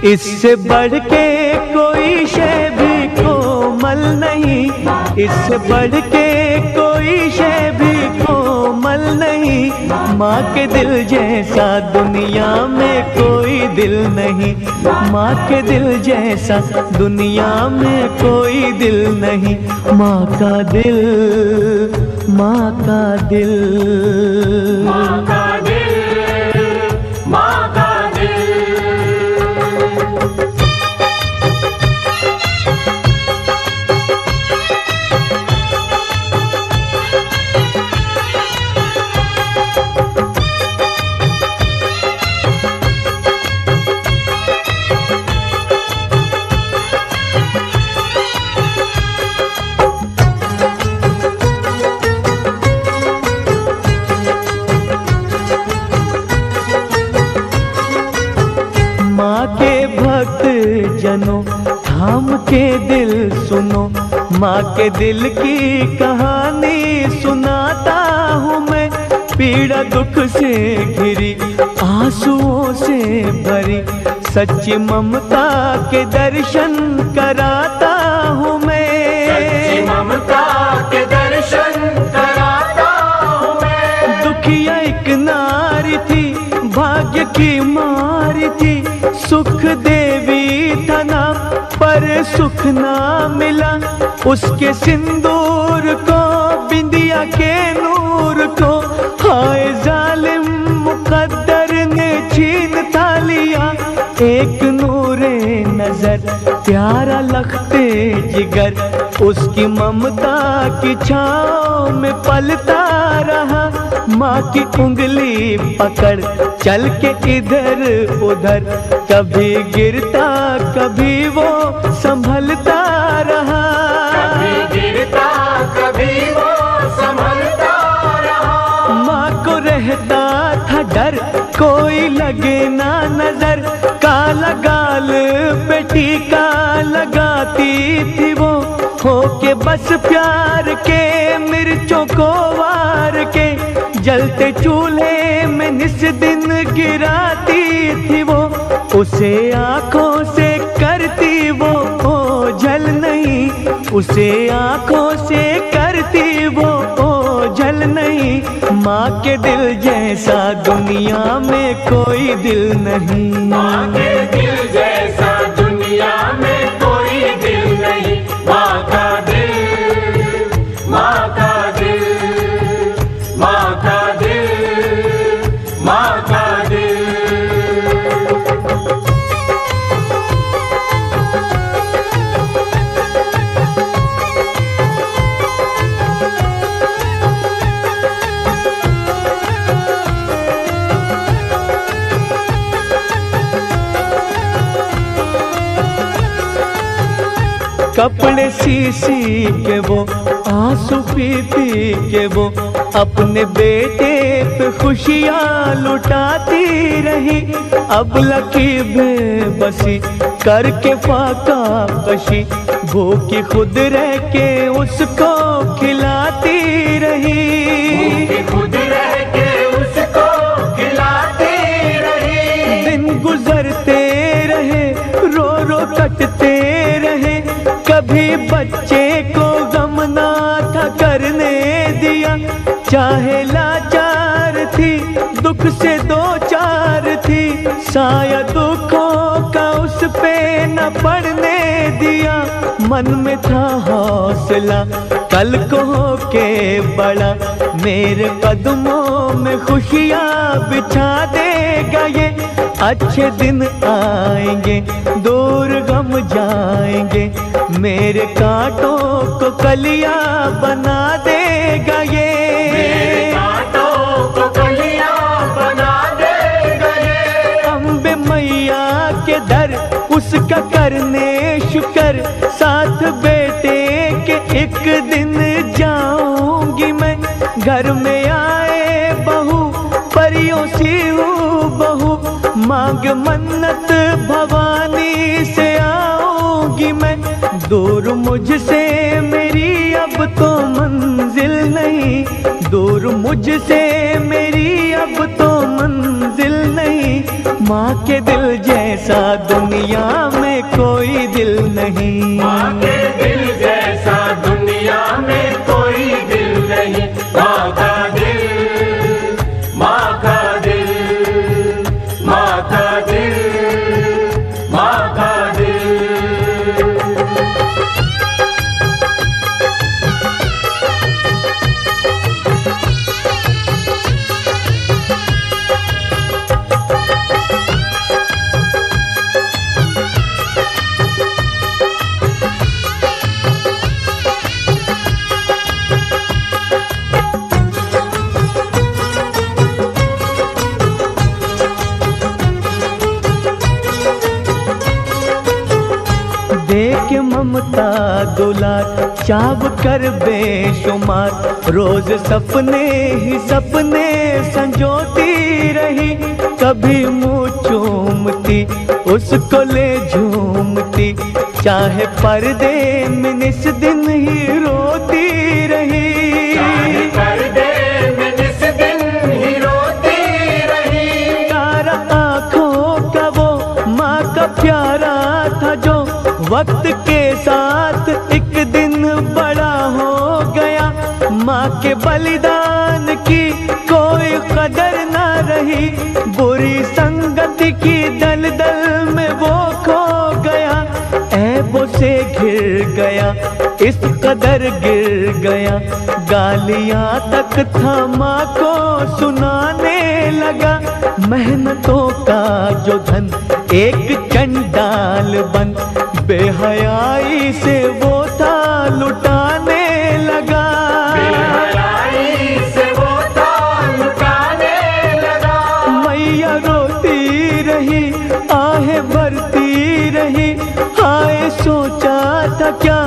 इससे बढ़ के कोई शय भी कोमल नहीं, इससे बढ़ के कोई शय भी कोमल नहीं। माँ के दिल जैसा दुनिया में कोई दिल नहीं, माँ के दिल जैसा दुनिया में कोई दिल नहीं। माँ का दिल, माँ का दिल, माँ का दिल, माँ का दिल। माँ के भक्त जनों थाम के दिल सुनो, माँ के दिल की कहानी सुनाता हूँ मैं। पीड़ा दुख से घिरी आंसुओं से भरी सच्ची ममता के दर्शन कराता हूँ मैं। सच्ची ममता के दर्शन कराता हूँ मैं। दुखिया एक नारी थी, भाग्य की मारी थी, सुख देवी था नाम पर सुख ना मिला। उसके सिंदूर को, बिंदिया के नूर को, हाय जालिम मुकद्दर ने छीन था लिया। एक नूरे नजर प्यारा लखते जिगर, उसकी ममता की छाँव में पलता रहा। माँ की उंगली पकड़ चल के इधर उधर, कभी गिरता कभी वो संभलता रहा। कभी गिरता कभी वो संभलता रहा। माँ को रहता था डर कोई लगे ना नजर, काला गाल पे टीका लगाती थी वो, होके बस प्यार के मिर्चों को वार के, जलते चूल्हे में निस दिन गिराती थी वो। उसे आंखों से करती वो ओझल नहीं, उसे आंखों से करती वो ओझल नहीं। माँ के दिल जैसा दुनिया में कोई दिल नहीं, माँ के दिल जैसा दुनिया में कोई दिल नहीं। माँ का दिल, माँ का दिल, माँ का दिल, माँ का दिल। कपड़े सी सी के वो आंसू पी पी के वो अपने बेटे पे खुशियाँ लुटाती रही। अब लकी बेबसी करके फाका कशी भूखी खुद रह के उसको खिलाती रही। खुद रह के उसको खिलाती रही। दिन गुजरते रहे रो रो कटते रहे, कभी बच्चे को गम ना था करने दिया। चाहे लाचार थी दुख से दो चार थी, साया दुखों का उस पे न पड़ने दिया। मन में था हौसला कल को होके बड़ा, मेरे कदमों में खुशियाँ बिछा देगा ये। अच्छे दिन आएंगे दूर गम जाएंगे, मेरे कांटों को कलियां बना देगा ये। मेरे कांटों को कलियां बना देगा ये। अम्बे मैया के दर उसका करने शुक्र, साथ बेटे के एक दिन जाऊंगी मैं। घर में आए बहू परियों सी हूँ बहू, मांग मन्नत भवानी से आऊंगी मैं। दूर मुझसे मेरी अब तो मंजिल नहीं, दूर मुझसे मेरी अब तो मंजिल नहीं। माँ के दिल जैसा दुनिया में कोई दिल नहीं। माँ के दिल जैसा दुनिया में कोई दिल नहीं। माँ का दिल, माँ का दिल, माँ का दिल, माँ का दिल। देख ममता दुलार चाव कर बेशुमार, रोज सपने ही सपने संजोती रही। कभी मुँह चूमती उसको ले झूमती, चाहे पर्दे में निस दिन ही रोती रही। चाहे पर्दे में निस दिन ही रोती रही। तारा आँखों का वो माँ का प्यारा था जो वक्त के साथ एक दिन बड़ा हो गया। माँ के बलिदान की कोई कदर न रही, बुरी संगत की दलदल में वो खो गया। ऐबों से घिर गया इस कदर गिर गया, गालियाँ तक था माँ को सुनाने लगा। मेहनतों का जो धन एक चंडाल बन, बेहयाई से वो था लुटाने लगा। बेहयाई से वो था लुटाने लगा। मैया रोती रही आहें भरती रही, हाय सोचा था क्या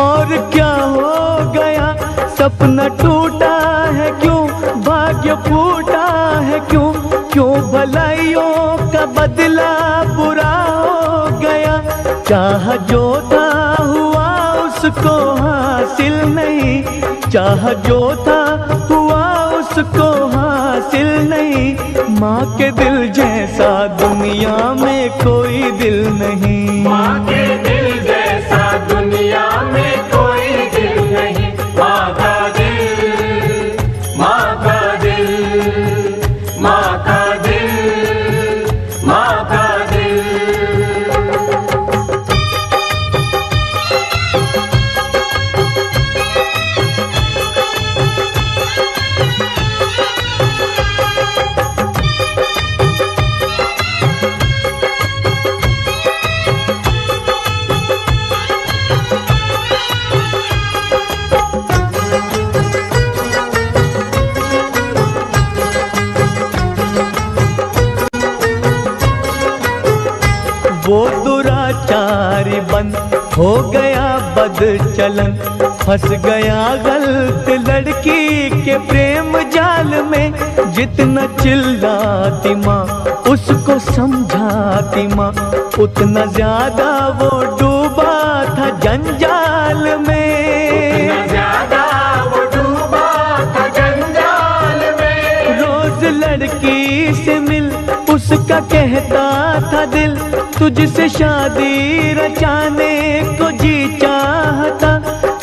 और क्या हो गया। सपना टूटा है क्यों, भाग्य फूटा है क्यों, क्यों भलाइयों का बदला बुरा हो गया। चाह जो था हुआ उसको हासिल नहीं, चाह जो था हुआ उसको हासिल नहीं। माँ के दिल जैसा दुनिया में कोई दिल नहीं। माँ के दिल जैसा दुनिया में कोई दिल नहीं। माँ का दिल, माँ का दिल, माँ का दिल, माँ का दिल। बद चलन, फंस गया गलत लड़की के प्रेम जाल में। जितना चिल्लाती माँ उसको समझाती माँ, उतना ज्यादा वो डूबा था जंजाल में। उतना ज्यादा वो डूबा था जंजाल में। रोज लड़की से मिल उसका कहता था दिल, तुझसे शादी रचाने को जी चाहता।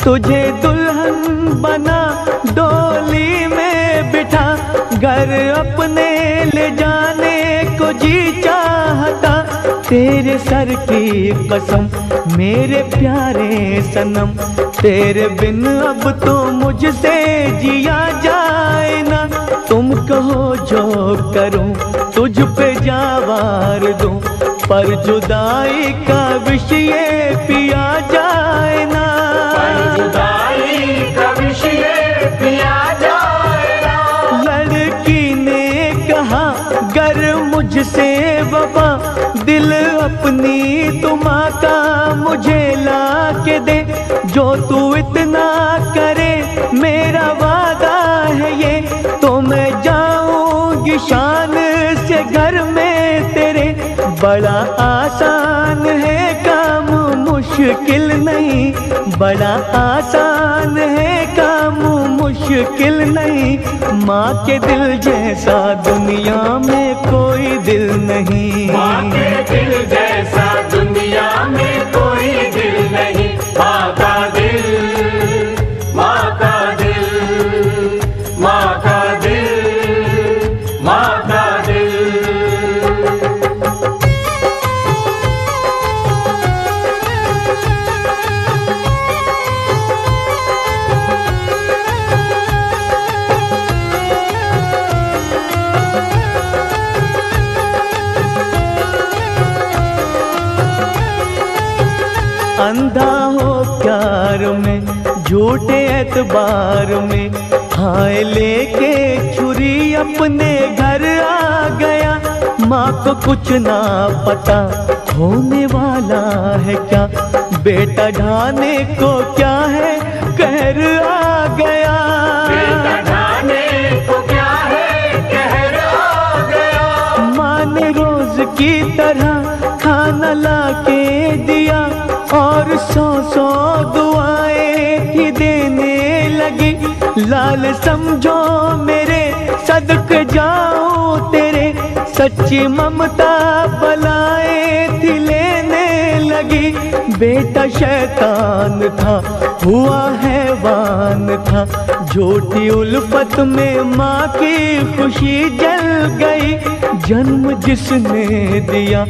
तुझे दुल्हन बना डोली में बिठा, घर अपने ले जाने को जी चाहता। तेरे सर की कसम मेरे प्यारे सनम, तेरे बिन अब तो मुझसे जिया जाए ना। तुम कहो जो करूं तुझ पे जावार दूं, पर जुदाई का विषय पिया जाए ना। पर जुदाई का विषय पिया जाए ना। लड़की ने कहा गर मुझसे वफा, दिल अपनी तुम का मुझे ला के दे। जो तू इतना करे मेरा वादा है ये, तो मैं जाऊंगी शान से घर में तेरे। बड़ा आसान है काम मुश्किल नहीं, बड़ा आसान है काम मुश्किल नहीं। माँ के दिल जैसा दुनिया में कोई दिल नहीं। माँ के दिल जैसा दुनिया में कोई दिल नहीं। माँ का दिल, माँ का दिल, माँ का दिल, माँ का दिल। अंधा हो प्यार में झूठे एतबार में, हाय लेके छुरी अपने घर आ गया। माँ को कुछ ना पता होने वाला है क्या, बेटा ढाने को क्या है कहर आ गया। बेटा ढाने को क्या है कहर आ गया। माँ ने रोज की तरह खाना ला के दिया, और 100 दुआएं ही देने लगी। लाल समझो मेरे सदक जाऊं तेरे, सच्ची ममता बलाएं थी लेने लगी। बेटा शैतान था हुआ हैवान था, झूठी उल्फत में माँ की खुशी जल गई। जन्म जिसने दिया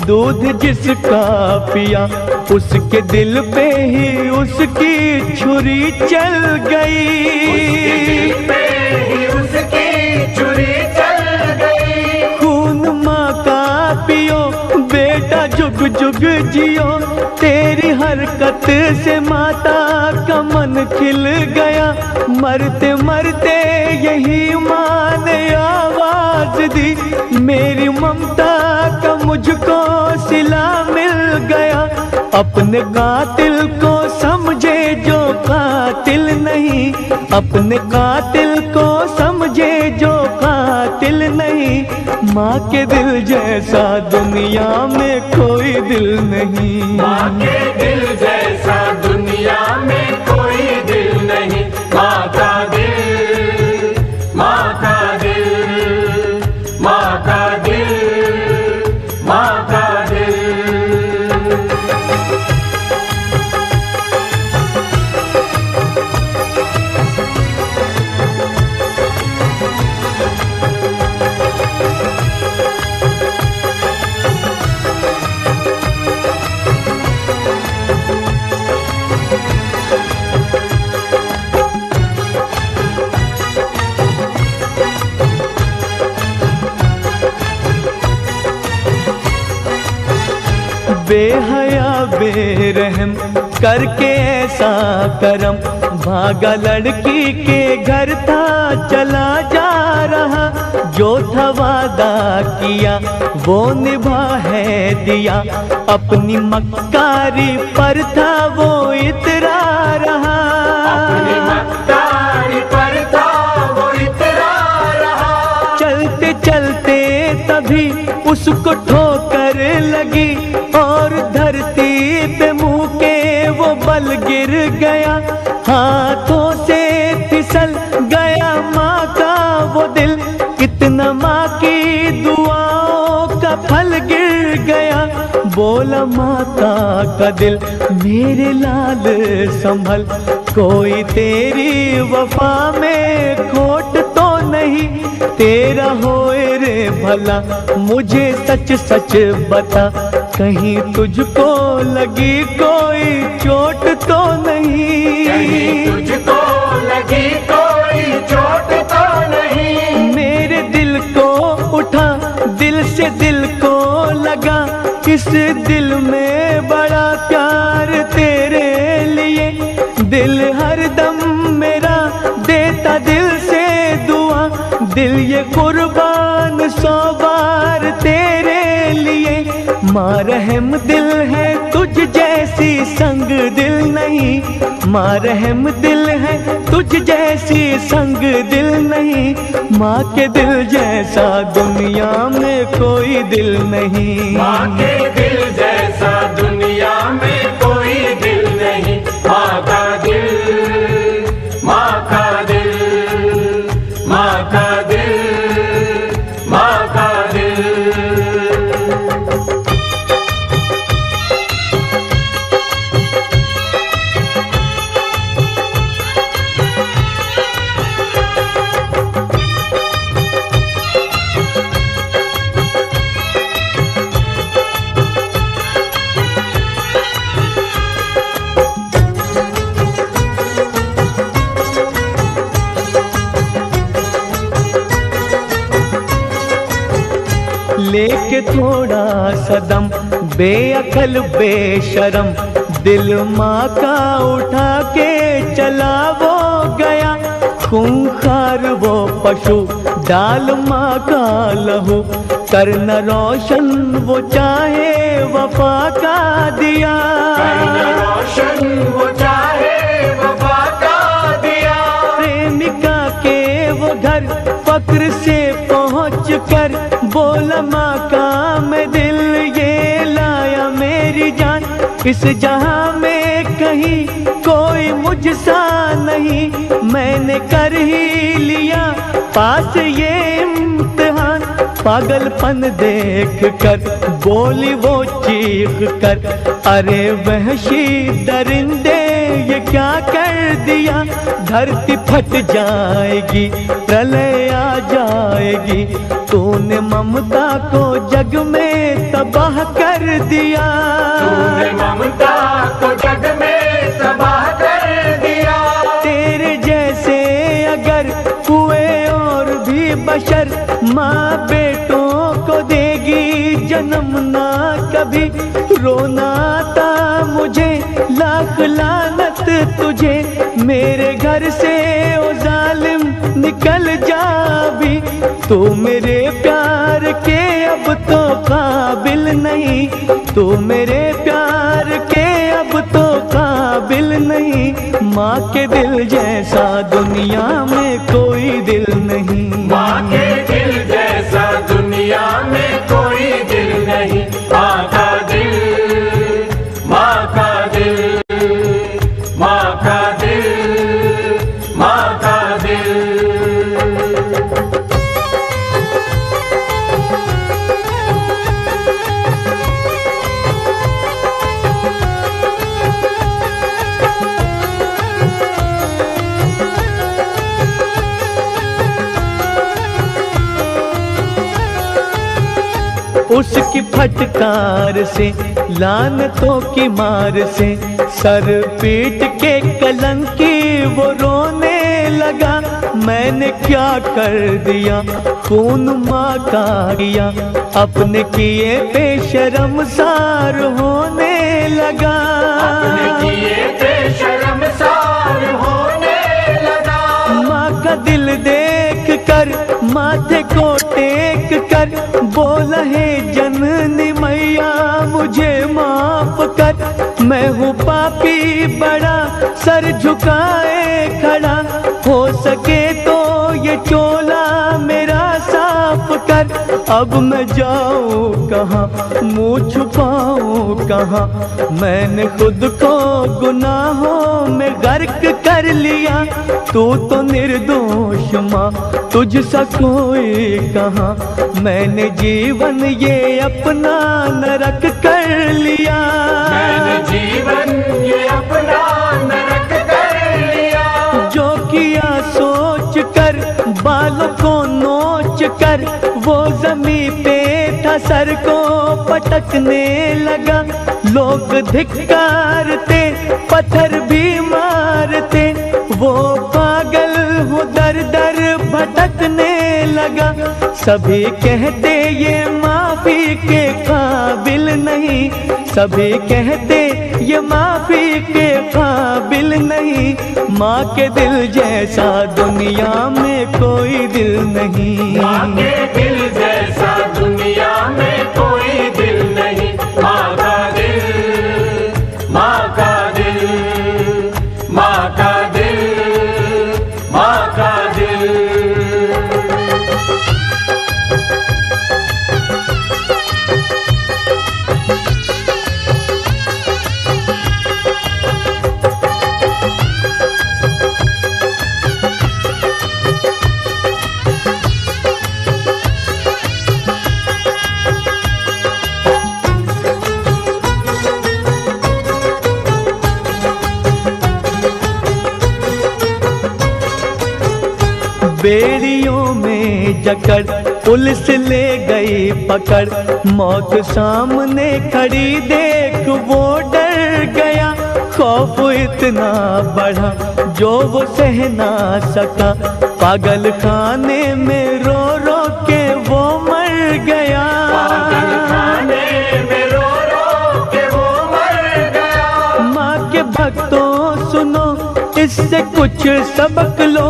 दूध जिसका पिया, उसके दिल पे ही उसकी छुरी चल गई। उसके दिल पे ही उसकी छुरी चल गई। खून माँ का पियो बेटा जुग जुग जियो, तेरी हरकत से माता का मन खिल गया। मरते मरते यही माँ ने आवाज दी, मेरी ममता का मुझको सिला मिल गया। अपने कातिल को समझे जो कातिल नहीं, अपने कातिल को समझे जो कातिल नहीं। माँ के दिल जैसा दुनिया में कोई दिल नहीं। माँ के दिल जैसा दुनिया में कोई दिल नहीं। माँ का दिल, माँ का दिल, माँ का दिल, माँ का दिल। बेहया बेरहम करके ऐसा करम, भागा लड़की के घर था चला जा रहा। जो था वादा किया वो निभा है दिया। अपनी मक्कारी पर था वो इतरा रहा, अपनी मक्कारी पर था वो इतरा रहा। चलते चलते तभी उसको ठोकर लगी और धरती पे मुंह के वो बल गिर गया। हाथों से फिसल गया माँ का वो दिल, कितना माँ की दुआओं का फल गिर गया। बोला माता का दिल मेरे लाल संभल, कोई तेरी वफा में खोट तो नहीं, तेरा होए रे भला मुझे सच सच बता, कहीं तुझको लगी कोई चोट तो नहीं, कहीं तुझको लगी कोई चोट तो नहीं। मेरे दिल को उठा दिल से दिल को लगा, इस दिल में बड़ा प्यार तेरे लिए, दिल हरदम मेरा देता दिल से दुआ, दिल ये कुर्बान 100 बार तेरे लिए। माँ रहम दिल है तुझ जैसी संग दिल नहीं, माँ रहम दिल है तुझ जैसी संग दिल नहीं, माँ के दिल जैसा दुनिया में कोई दिल नहीं, माँ के दिल जैसा दुनिया में कोई दिल नहीं। माँ का दिल, माँ का दिल, माँ का दिल, माँ का दिल। लेके थोड़ा सदम बेअकल बेशरम, दिल माँ का उठा के चला वो गया। खूंखार वो पशु डाल माँ का लहू, करना रोशन वो चाहे वफा का दिया, करना रोशन वो चाहे वफा का दिया। प्रेमिका के वो घर फक्र से पहुँच कर बोला माँ का मैं दिल ये लाया मेरी जान, इस जहां में कहीं कोई मुझसा नहीं, मैंने कर ही लिया पास ये इम्तिहान। पागलपन देख कर बोली वो चीख कर, अरे वहशी दरिंदे ये क्या कर दिया, धरती फट जाएगी प्रलय आ जाएगी, तूने ममता को जग में तबाह कर दिया, तूने ममता को जग में तबाह कर दिया। तेरे जैसे अगर हुए और भी बशर, माँ बेटों को देगी जन्म ना कभी, रोना आता मुझे लाख लानत तुझे, मेरे घर से ओ जालिम निकल जा भी, तू मेरे प्यार के अब तो काबिल नहीं, तू मेरे प्यार के अब तो काबिल नहीं, माँ के दिल जैसा दुनिया में कोई दिल नहीं, माँ के दिल जैसा दुनिया में कोई दिल नहीं। माँ का दिल, माँ का दिल, माँ का दिल, माँ का दिल। उसकी फटकार से लानतों की मार से सर पीट के कलंकी वो रोने लगा, मैंने क्या कर दिया खून माँ का किया, अपने किए पे शर्मसार होने लगा, अपने किए पे शर्मसार होने लगा। माँ का दिल देख कर माथे को टेक कर बोला है जननी मैया मुझे माफ कर। मैं हूँ पापी बड़ा सर झुकाए खड़ा, हो सके तो ये चोला मेरा साफ कर। अब मैं जाऊँ कहाँ, मुँह छुपाऊँ कहाँ, मैंने खुद को गुनाहों में गर्क कर लिया। तू तो निर्दोष माँ, तुझसा कोई कहाँ, मैंने जीवन ये अपना नरक कर लिया। मैंने जीवन ये अपना नरक कर लिया। जो किया सोच कर बालों को नोच कर, वो जमीन पे था सर को पटकने लगा। लोग धिक्कारते पत्थर भी मारते, वो पागल हूँ दर दर भटकने लगा। सभी कहते ये माफी के काबिल नहीं, सभी कहते ये माफी के काबिल नहीं। माँ के दिल जैसा दुनिया में कोई दिल नहीं। माँ के दिल जैसा दुनिया में कोई दिल नहीं। माँ का दिल, माँ का दिल, माँ का दिल, माँ का दिल। बेड़ियों में जकड़ पुलिस ले गई पकड़, मौत सामने खड़ी देख वो डर गया। खौफ इतना बढ़ा जो वो सह ना सका, पागल खाने में रो रो के वो मर गया। पागल खाने में रो रो के वो मर गया। माँ के भक्तों सुनो इससे कुछ सबक लो,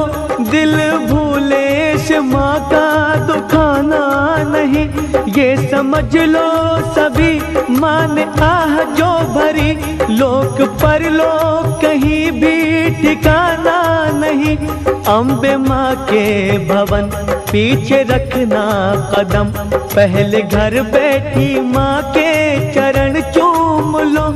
दिल भूले से माँ का दुखाना नहीं। ये समझ लो सभी माँ ने आह जो भरी, लोक परलोक कहीं भी ठिकाना नहीं। अम्बे माँ के भवन पीछे रखना कदम, पहले घर बैठी माँ के चरण चूम लो।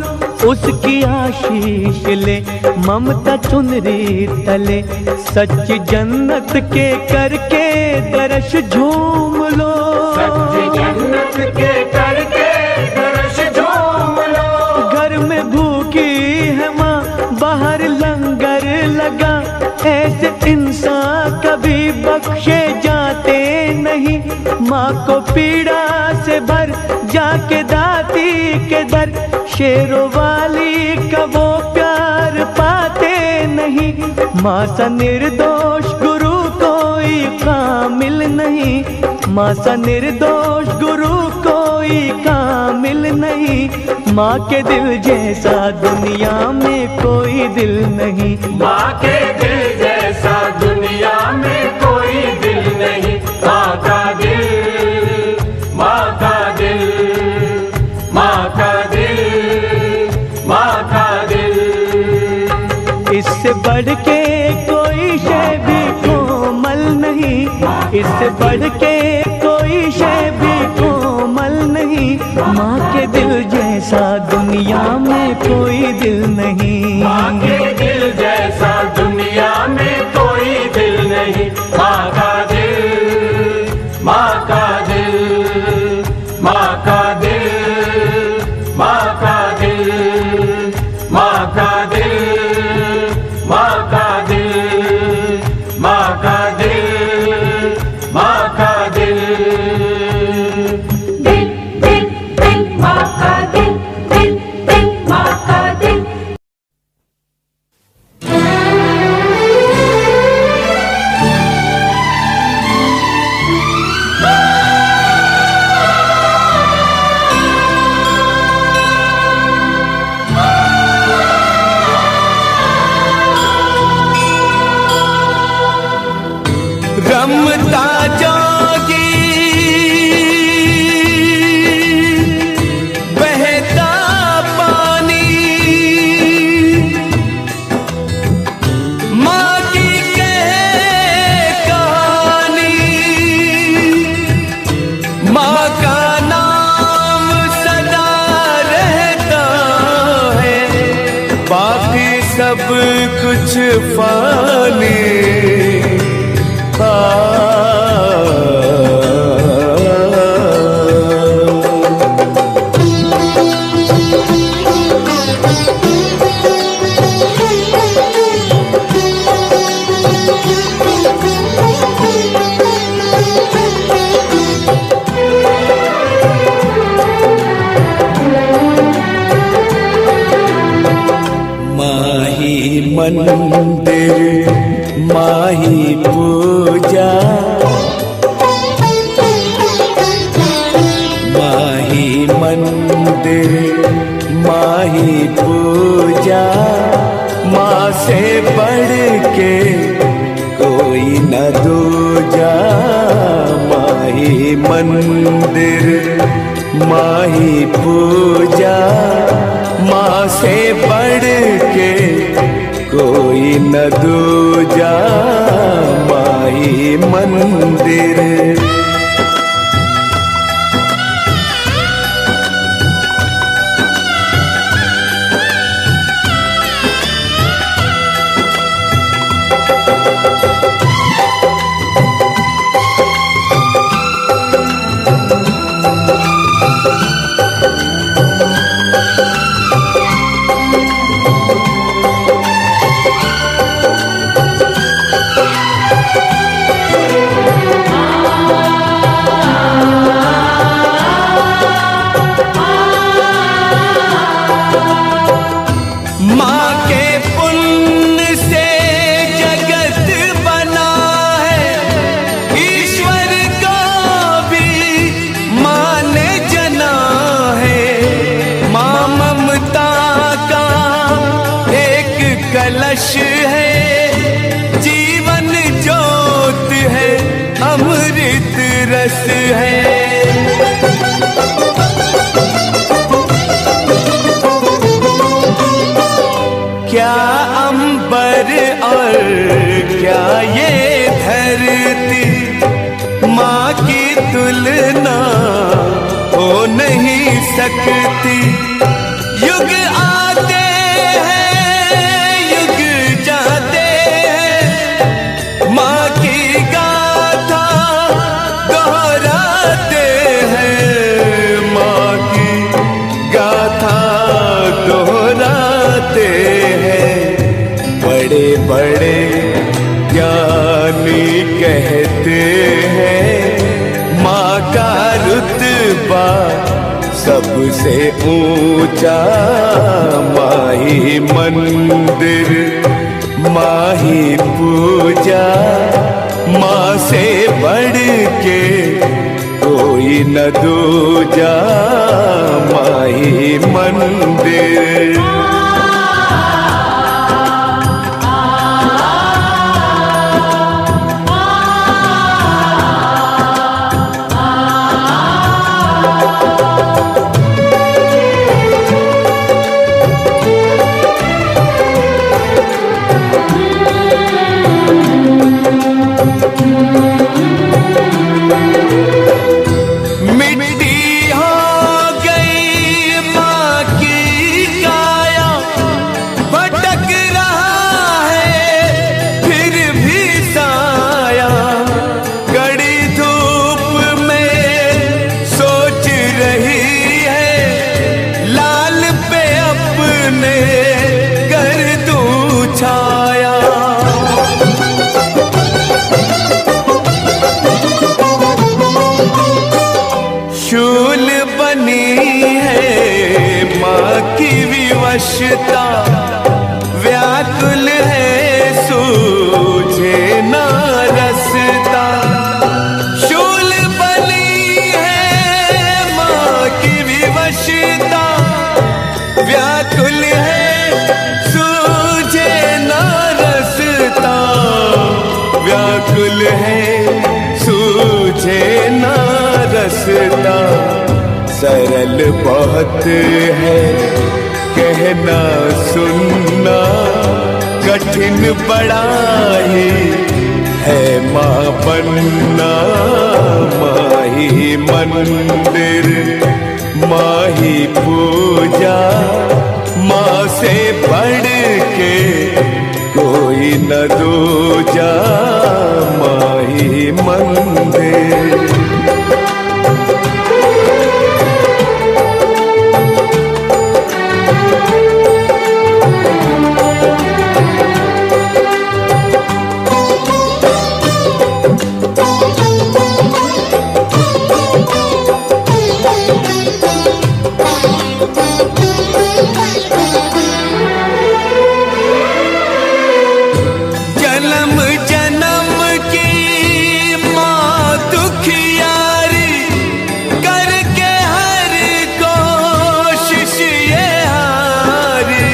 उसकी आशीष ले ममता चुनरी तले, सच्ची जन्नत के करके दर्श झूम लो। सच्ची जन्नत के करके दर्श झूम लो। घर में भूखी है माँ बाहर लंगर लगा, ऐसे इंसान कभी बख्शे जाते नहीं। माँ को पीड़ा से भर जाके दाती के दर, शेरों वाली का वो प्यार पाते नहीं। माँ सा निर्दोष गुरु कोई कामिल नहीं, माँ सा निर्दोष गुरु कोई कामिल नहीं। माँ के दिल जैसा दुनिया में कोई दिल नहीं। माँ के दिल जैसा दुनिया में कोई दिल नहीं। माँ का दिल, माँ का दिल, माँ का दिल, माँ का दिल। इससे बढ़ के कोई शय भी कोमल नहीं, इससे बढ़ के कोई शय भी कोमल नहीं। माँ के दिल जैसा दुनिया में कोई दिल नहीं। माँ के दिल जैसा दुनिया में कोई दिल नहीं। माँ का दिल, माँ का दिल, माँ का दिल, माँ का दिल, माँ का दिल, माँ का दिल, माँ का दिल, माँ का दिल। दिल दिल दिल माँ का दिल, दिल दिल माँ का दिल। रमता जोगी कुछ फानी मंदिर माही पूजा माही मंदिर माही पूजा माँ से बढ़ के कोई न दूजा माही मंदिर माही पूजा माँ से बढ़ के कोई न दूजा माही मंदिर। कलश है जीवन ज्योत है अमृत रस है। क्या अंबर और क्या ये धरती माँ की तुलना हो नहीं सकती। युग आते बड़े ज्ञानी कहते हैं माँ का रुतबा सबसे ऊंचा। माही मंदिर माही पूजा माँ से बढ़ के कोई न दूजा माही मंदिर। शूल बनी है माँ की विवशता व्याकुल है सूझे न रसता। शूल बनी है माँ की विवशता व्याकुल है सूझे न रसता। व्याकुल है सूझे न रसता। सरल बहुत है कहना सुनना कठिन बड़ा ही है माँ बनना। माही मंदिर माही पूजा माँ से बढ़ के न दूजा माही मंदिर। जन्म जन्म की माँ दुखियारी करके हर कोशिश ये हारी।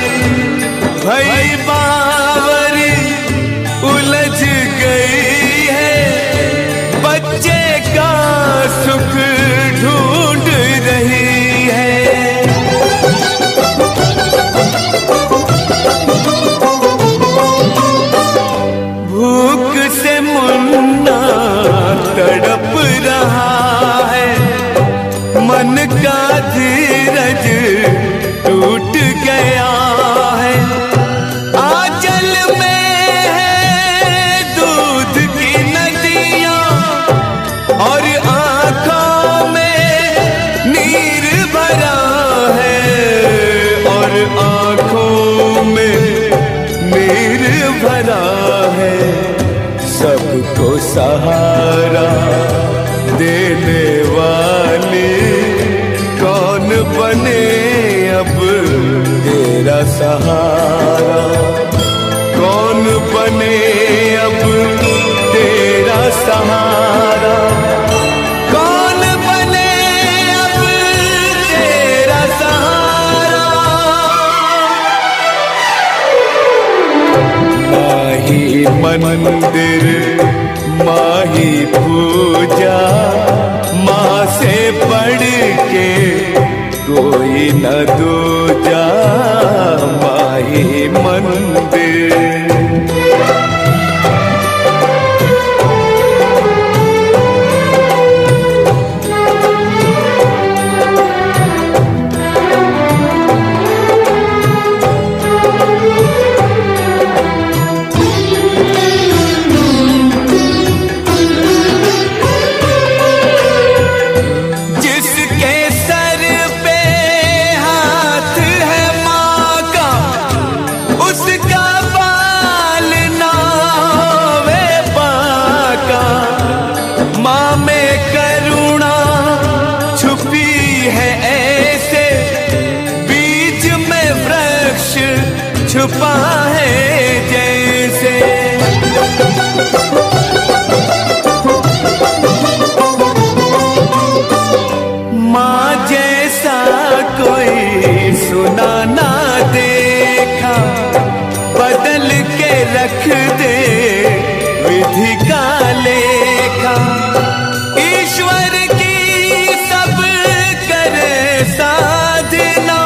भई बावरी उलझ गई है, बच्चे का सुख ढूंढ रही है। भूख से मुन्ना तड़प रहा है, मन का धीरज टूट गया है। आंचल में है दूध की नदियां और आंखों में नीर भरा है, और आंखों में नीर भरा है। सबको सहारा देने वाली कौन बने अब तेरा सहारा? कौन बने अब तेरा सहारा? कौन बने अब तेरा सहारा? माही मंदिर माही पूजा, माँ से बढ़ के कोई न दूजा माही मंदिर। जिसके सर पे हाथ है माँ का, उसका बाल ना होवे बाका। माँ में करुणा छुपी है ऐसे, बीज में वृक्ष छुपा है जैसे। माँ जैसा कोई सुना ना देखा, बदल के रख दे विधि का लेखा। ईश्वर की सब करे साधना,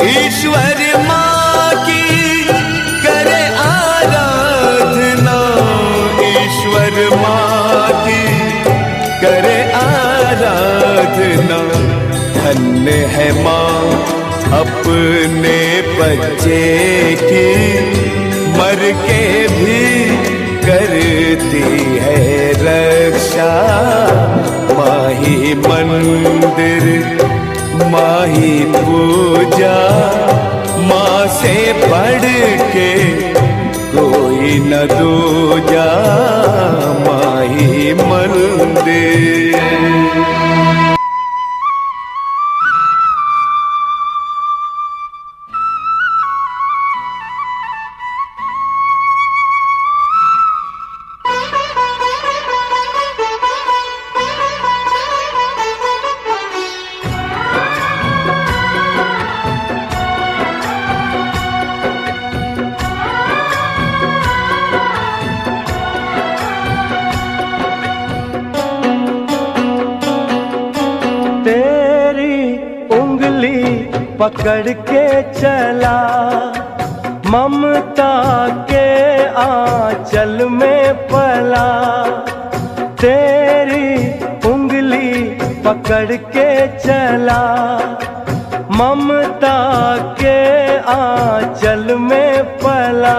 ईश्वर माँ की करे आराधना। ईश्वर माँ की करे आराधना। धन्य है माँ अपने बच्चे की, मर के भी करती है रक्षा। माही मंदिर माही पूजा, माँ से बढ़ के कोई न दूजा माही मंदिर। पकड़ के चला, ममता के आंचल में पला। तेरी उंगली पकड़ के चला, ममता के आंचल में पला।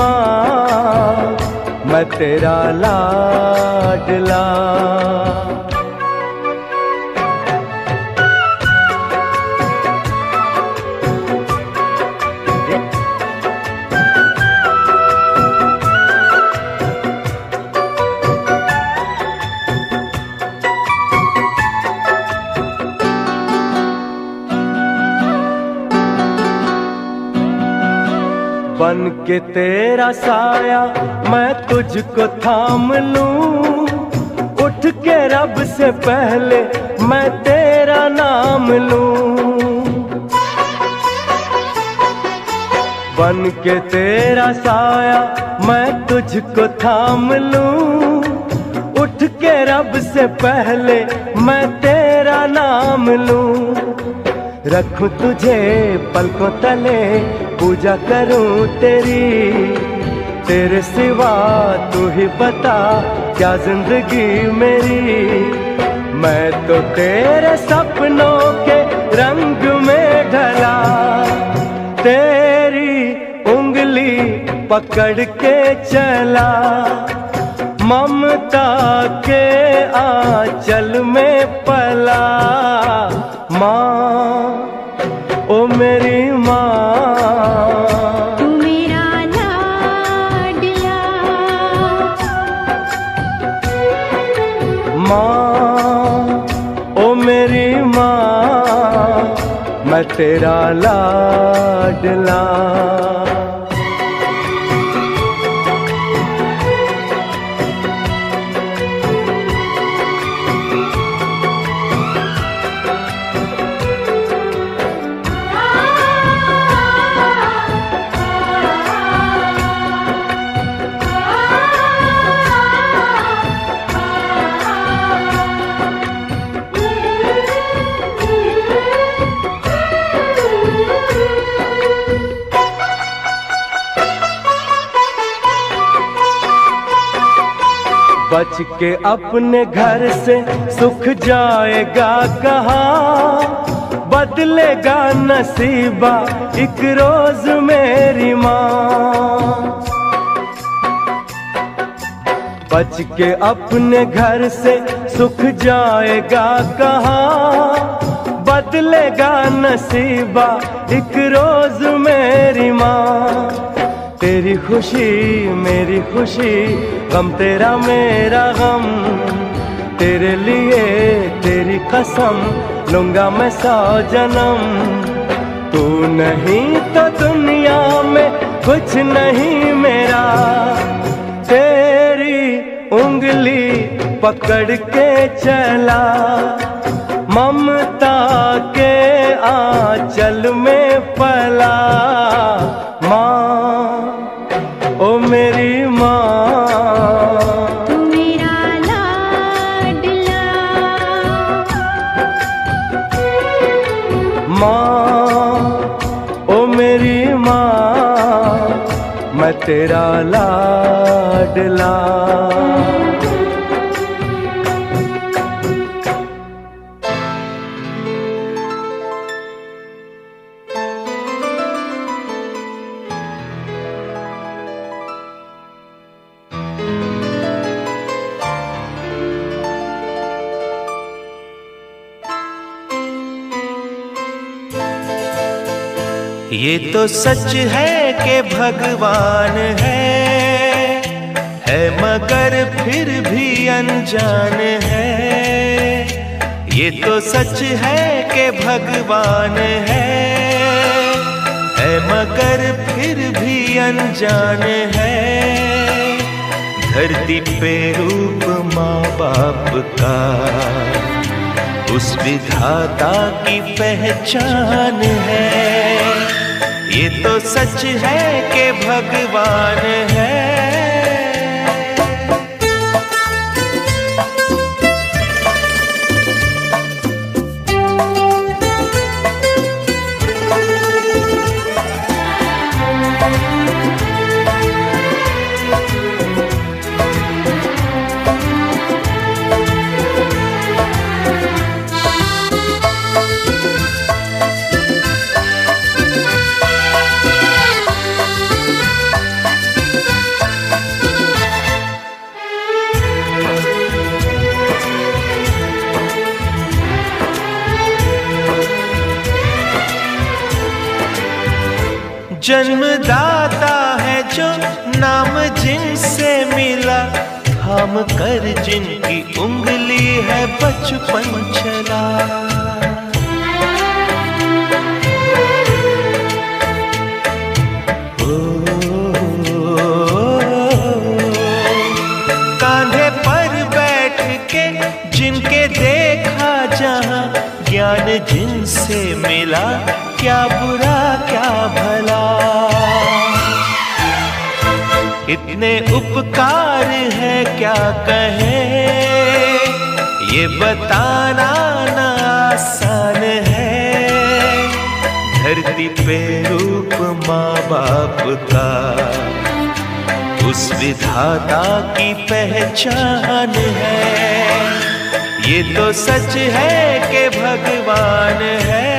माँ मैं तेरा लाडला। बन के तेरा साया मैं तुझको थाम लूं, उठ के रब से पहले मैं तेरा नाम लूं। बन के तेरा साया मैं तुझको थाम लूं, उठ के रब से पहले मैं तेरा नाम लूं। रखूं तुझे पलकों तले पूजा करूं तेरी, तेरे सिवा तू ही बता क्या जिंदगी मेरी। मैं तो तेरे सपनों के रंग में ढला, तेरी उंगली पकड़ के चला। ममता के आंचल में पला, माँ ओ मेरी माँ तू मेरा लाडला। माँ ओ मेरी माँ मैं तेरा लाडला। बच के अपने घर से सुख जाएगा कहाँ, बदलेगा नसीबा एक रोज मेरी माँ। बच के अपने घर से सुख जाएगा कहाँ, बदलेगा नसीबा एक रोज मेरी माँ। तेरी खुशी मेरी खुशी, गम तेरा मेरा गम, तेरे लिए तेरी कसम लूंगा मैं 100 जन्म। तू नहीं तो दुनिया में कुछ नहीं मेरा, तेरी उंगली पकड़ के चला। ममता के आंचल में पला, माँ ओ मेरी माँ तू मेरा लाडला। माँ ओ मेरी माँ मैं तेरा लाडला। ये तो सच है कि भगवान है मगर फिर भी अनजान है। ये तो सच है कि भगवान है मगर फिर भी अनजान है। धरती पे रूप माँ बाप का उस विधाता की पहचान है। ये तो सच है कि भगवान है। जन्मदाता है जो नाम जिनसे मिला, थाम कर जिनकी उंगली है बचपन चला। कांधे पर बैठ के जिनके देखा जहां, ज्ञान जिनसे मिला, क्या बुरा क्या भला। इतने उपकार है क्या कहें, ये बताना ना आसान है। धरती पे रूप माँ बाप का, उस विधाता की पहचान है। ये तो सच है कि भगवान है।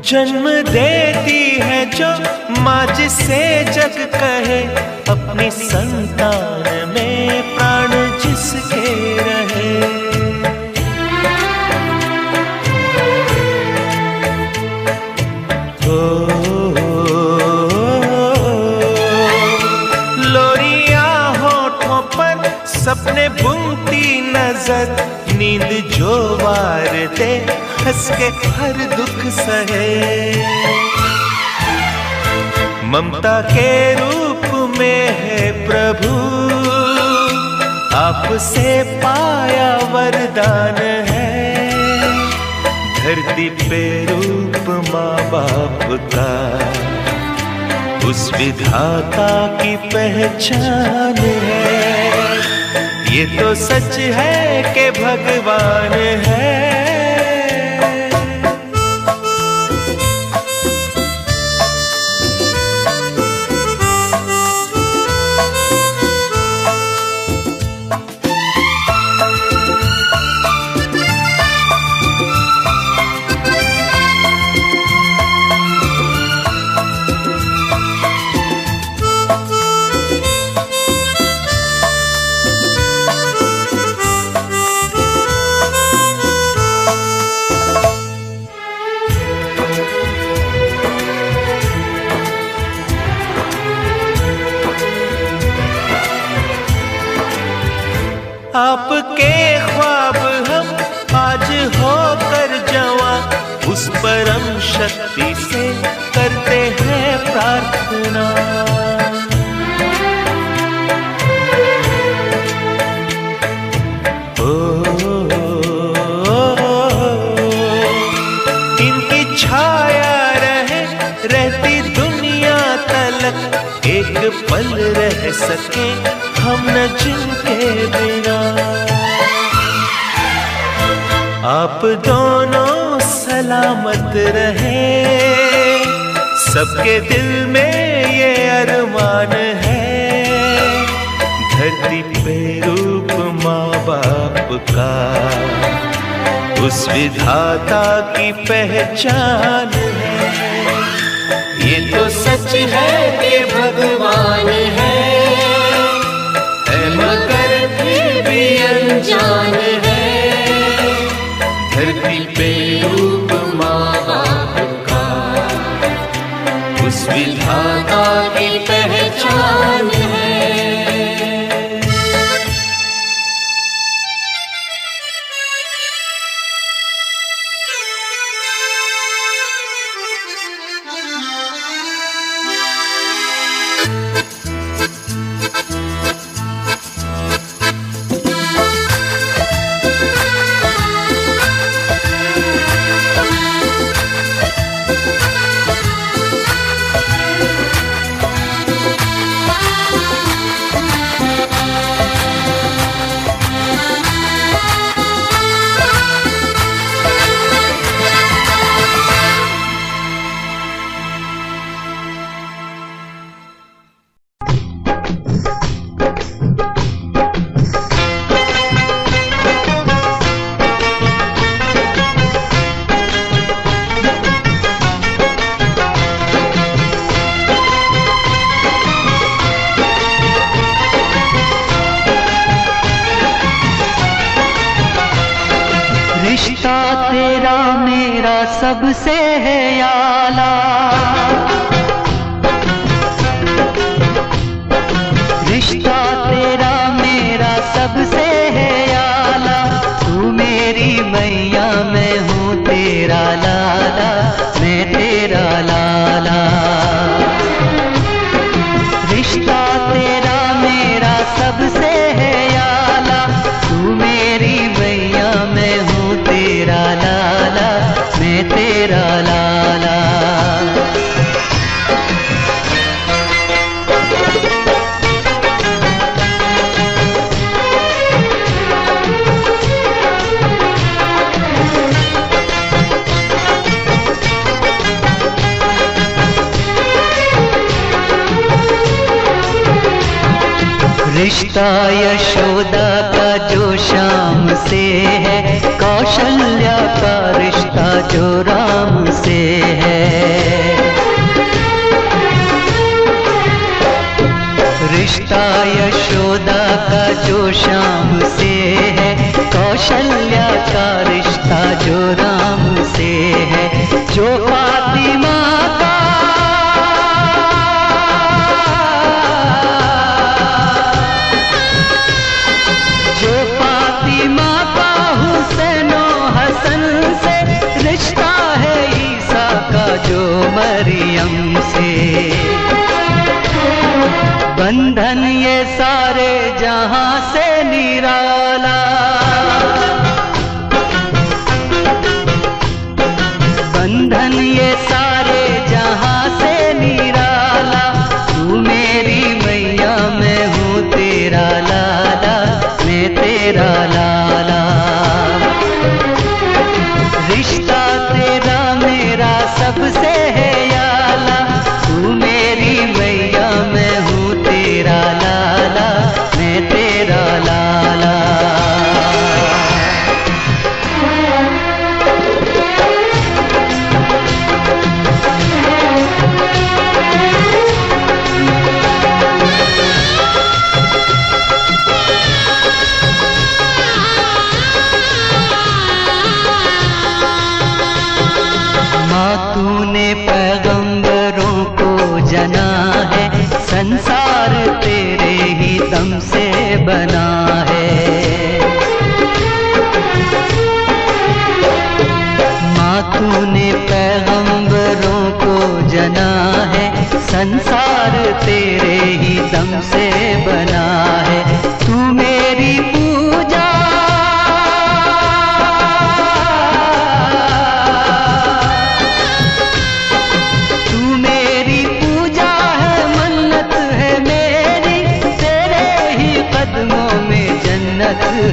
जन्म देती है जो माँ जिसे जग कहे, अपनी संतान में प्राण जिसके रहे। लोरियां होठों पर सपने बुनती नजर, नींद जो वार दे हंस के हर दुख सहे। ममता के रूप में है प्रभु, आपसे पाया वरदान है। धरती पे रूप माँ बाप का, उस विधाता की पहचान है। ये तो सच है कि भगवान है। आपके ख्वाब हम आज होकर जवां, उस परम शक्ति से करते हैं प्रार्थना। इनकी छाया रहे रहती दुनिया तलक, एक पल रह सके हम न जिनके बिना। आप दोनों सलामत रहे, सबके दिल में ये अरमान है। धरती पे रूप माँ बाप का, उस विधाता की पहचान है। ये तो सच है कि भगवान है मगर फिर भी अनजान है। धरती पे रूप माँ बाप का, उस विधाता की पहचान है। रिश्ता तेरा मेरा सबसे है आला, रिश्ता तेरा मेरा सबसे है आला, तू मेरी मैया मैं हूँ तेरा लाला, मैं तेरा लाला। रिश्ता तेरा मेरा सबसे है आला, तू मेरी मैया मैं हूँ तेरा लाला, मैं तेरा लाला। रिश्ता यशोदा का जो श्याम से है, कौशल्या का रिश्ता जो राम से है। रिश्ता यशोदा का जो श्याम से है, कौशल्या का रिश्ता जो राम से है। जो फातिमा का रिश्ता है ईसा का जो मरियम से, बंधन ये सारे जहां से निराला, बंधन ये सारे जहां से निराला, तू मेरी मैया मैं हूँ तेरा लाला, मैं तेरा लाला। रिश्ता तेरा मेरा सबसे है आला, तू मेरी मैया मैं हूँ तेरा लाला, मैं तेरा लाला। तूने पैगंबरों को जना है, संसार तेरे ही दम से बना है। माँ तूने पैगंबरों को जना है, संसार तेरे ही दम से बना है। तू मेरी पूजा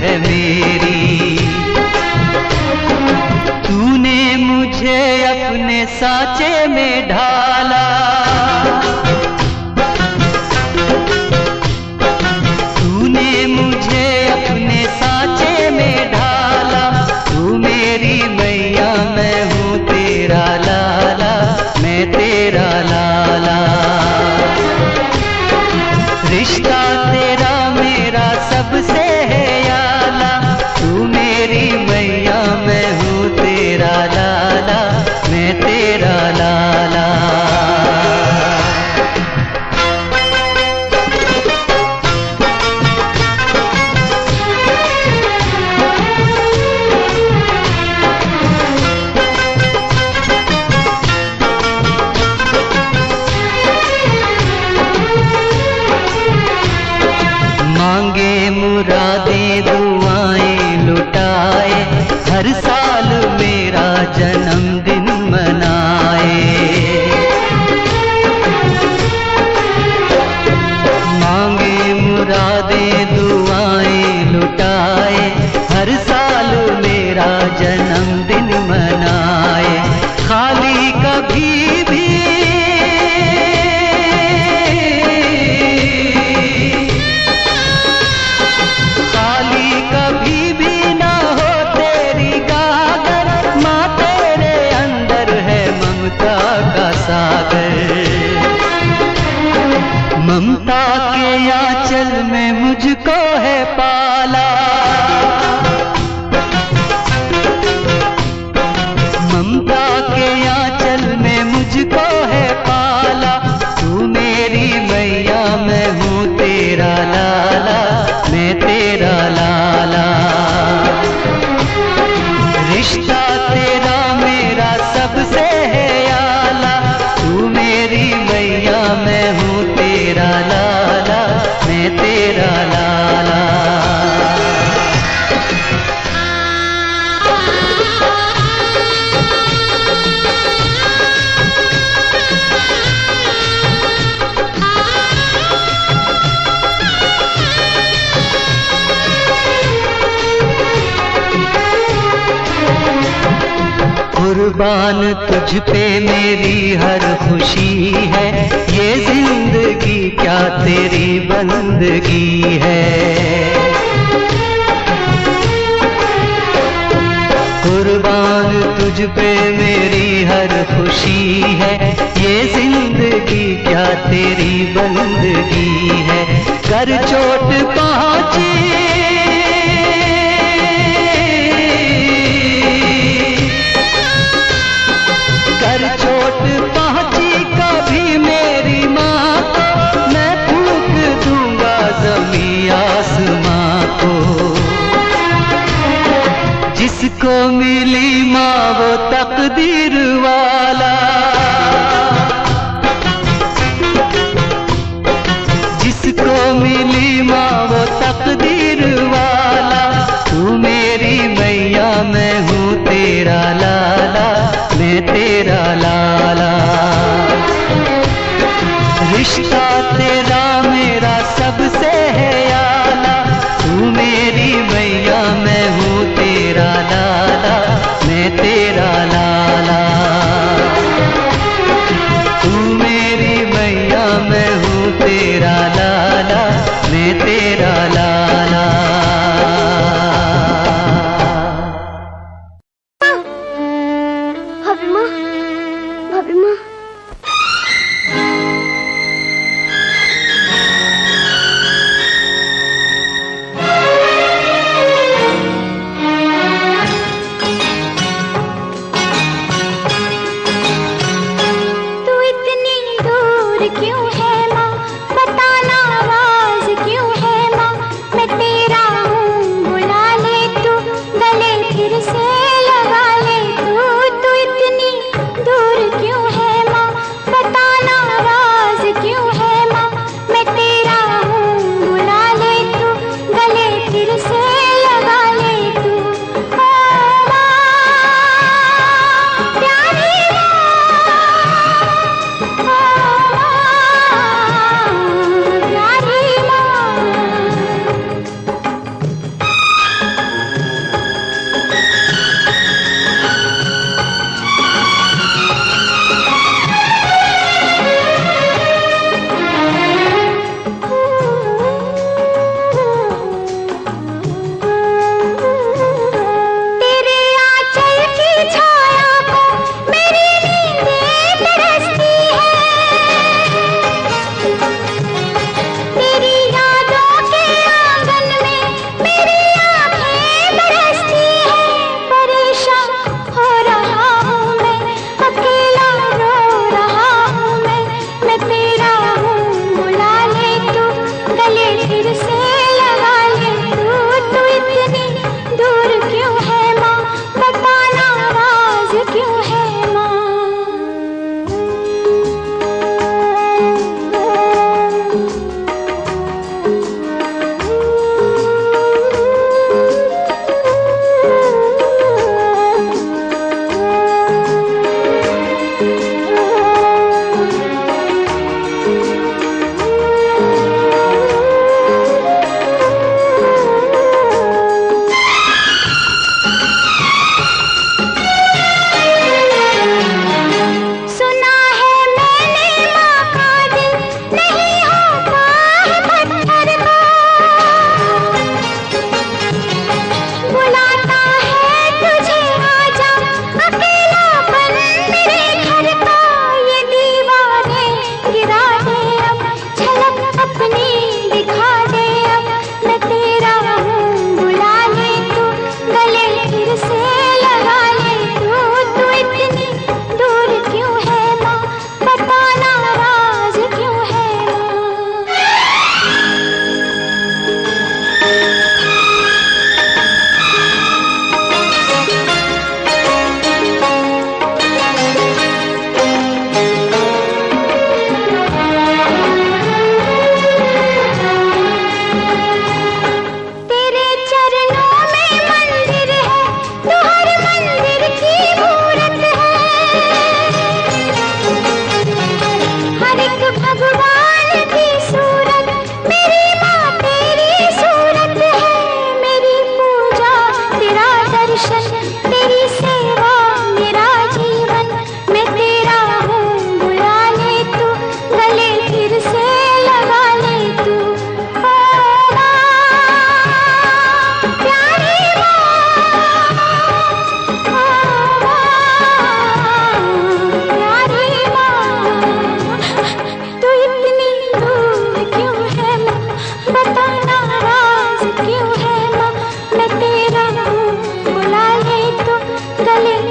है मेरी, तूने मुझे अपने साँचे में ढाला, तूने मुझे अपने साँचे में ढाला, तू मेरी मैया मैं हूँ तेरा लाला, मैं तेरा लाला। रिश्ता तेरा मेरा सबसे है आला, तू मेरी मैया मैं हूँ तेरा लाला, मैं तेरा लाला। मांगे मुरादें दुआएं लुटाए, हर साल मेरा जन्मदिन मनाए। मांगे मुरादें दुआएं लुटाए, हर साल मेरा जन्मदिन मनाए। खाली कभी भी कभी भी ना हो तेरी गागर, माँ तेरे कुर्बान तुझ पे मेरी हर खुशी है, ये जिंदगी क्या तेरी बंदगी है। कुर्बान तुझ पे मेरी हर खुशी है, ये जिंदगी क्या तेरी बंदगी है। कर चोट पहुंची कर चोट पहुंची कभी मेरी माँ को, मैं फूंक दूंगा ज़मीं आसमां को। जिसको मिली माँ वो तकदीर वाला, जिसको मिली माँ वो तकदीर वाला। तू मेरी मैया मैं हूँ तेरा लाला, मैं तेरा लाला। रिश्ता तेरा मेरा सबसे है आला, तू मेरी मैया मैं हूँ तेरा लाला, मैं तेरा लाला। तू मेरी मैया मैं हूँ तेरा लाला, मैं तेरा लाला। भाभी माँ, तू इतनी दूर क्यों है माँ, बताना आवाज क्यों है माँ। मैं तेरा हूँ बुला ले तू, गले फिर से लगा ले तू इतनी दूर क्यों है माँ, बताना आवाज क्यों है माँ। मैं तेरा हूँ बुला ले तू, गले फिर से लगा ले तू। ओ माँ, प्यारी माँ, ओ माँ, प्यारी माँ। तेरे आंचल की छाया को मेरी नींदें तरसती है, तेरी यादों के आंगन में मेरी आंखें बरसती है। परेशान हो रहा हूँ मैं, अकेला रो रहा हूँ मैं तेरा हूँ बुला ले तू, गले फिर से लगा ले तू इतनी दूर क्यों है माँ, बताना आवाज क्यों है माँ। सुना है मैंने माँ का दिल नहीं होता है पत्थर का, बुलाता है तुझे आजा अकेलापन मेरे घर का। ये दीवारें गिरा दे अब, झलक अपनी दिखा दे अब। मैं तेरा हूँ बुला ले तू, गले फिर से लगा ले तू इतनी दूर क्यों है माँ, बताना आवाज क्यों है माँ। तेरे चरणों में मंदिर है, तू हर मंदिर की मूरत है। हर एक भगवान की सूरत मेरी माँ तेरी सूरत है। मेरी पूजा तेरा दर्शन, तेरी सेवा मेरा जीवन। गले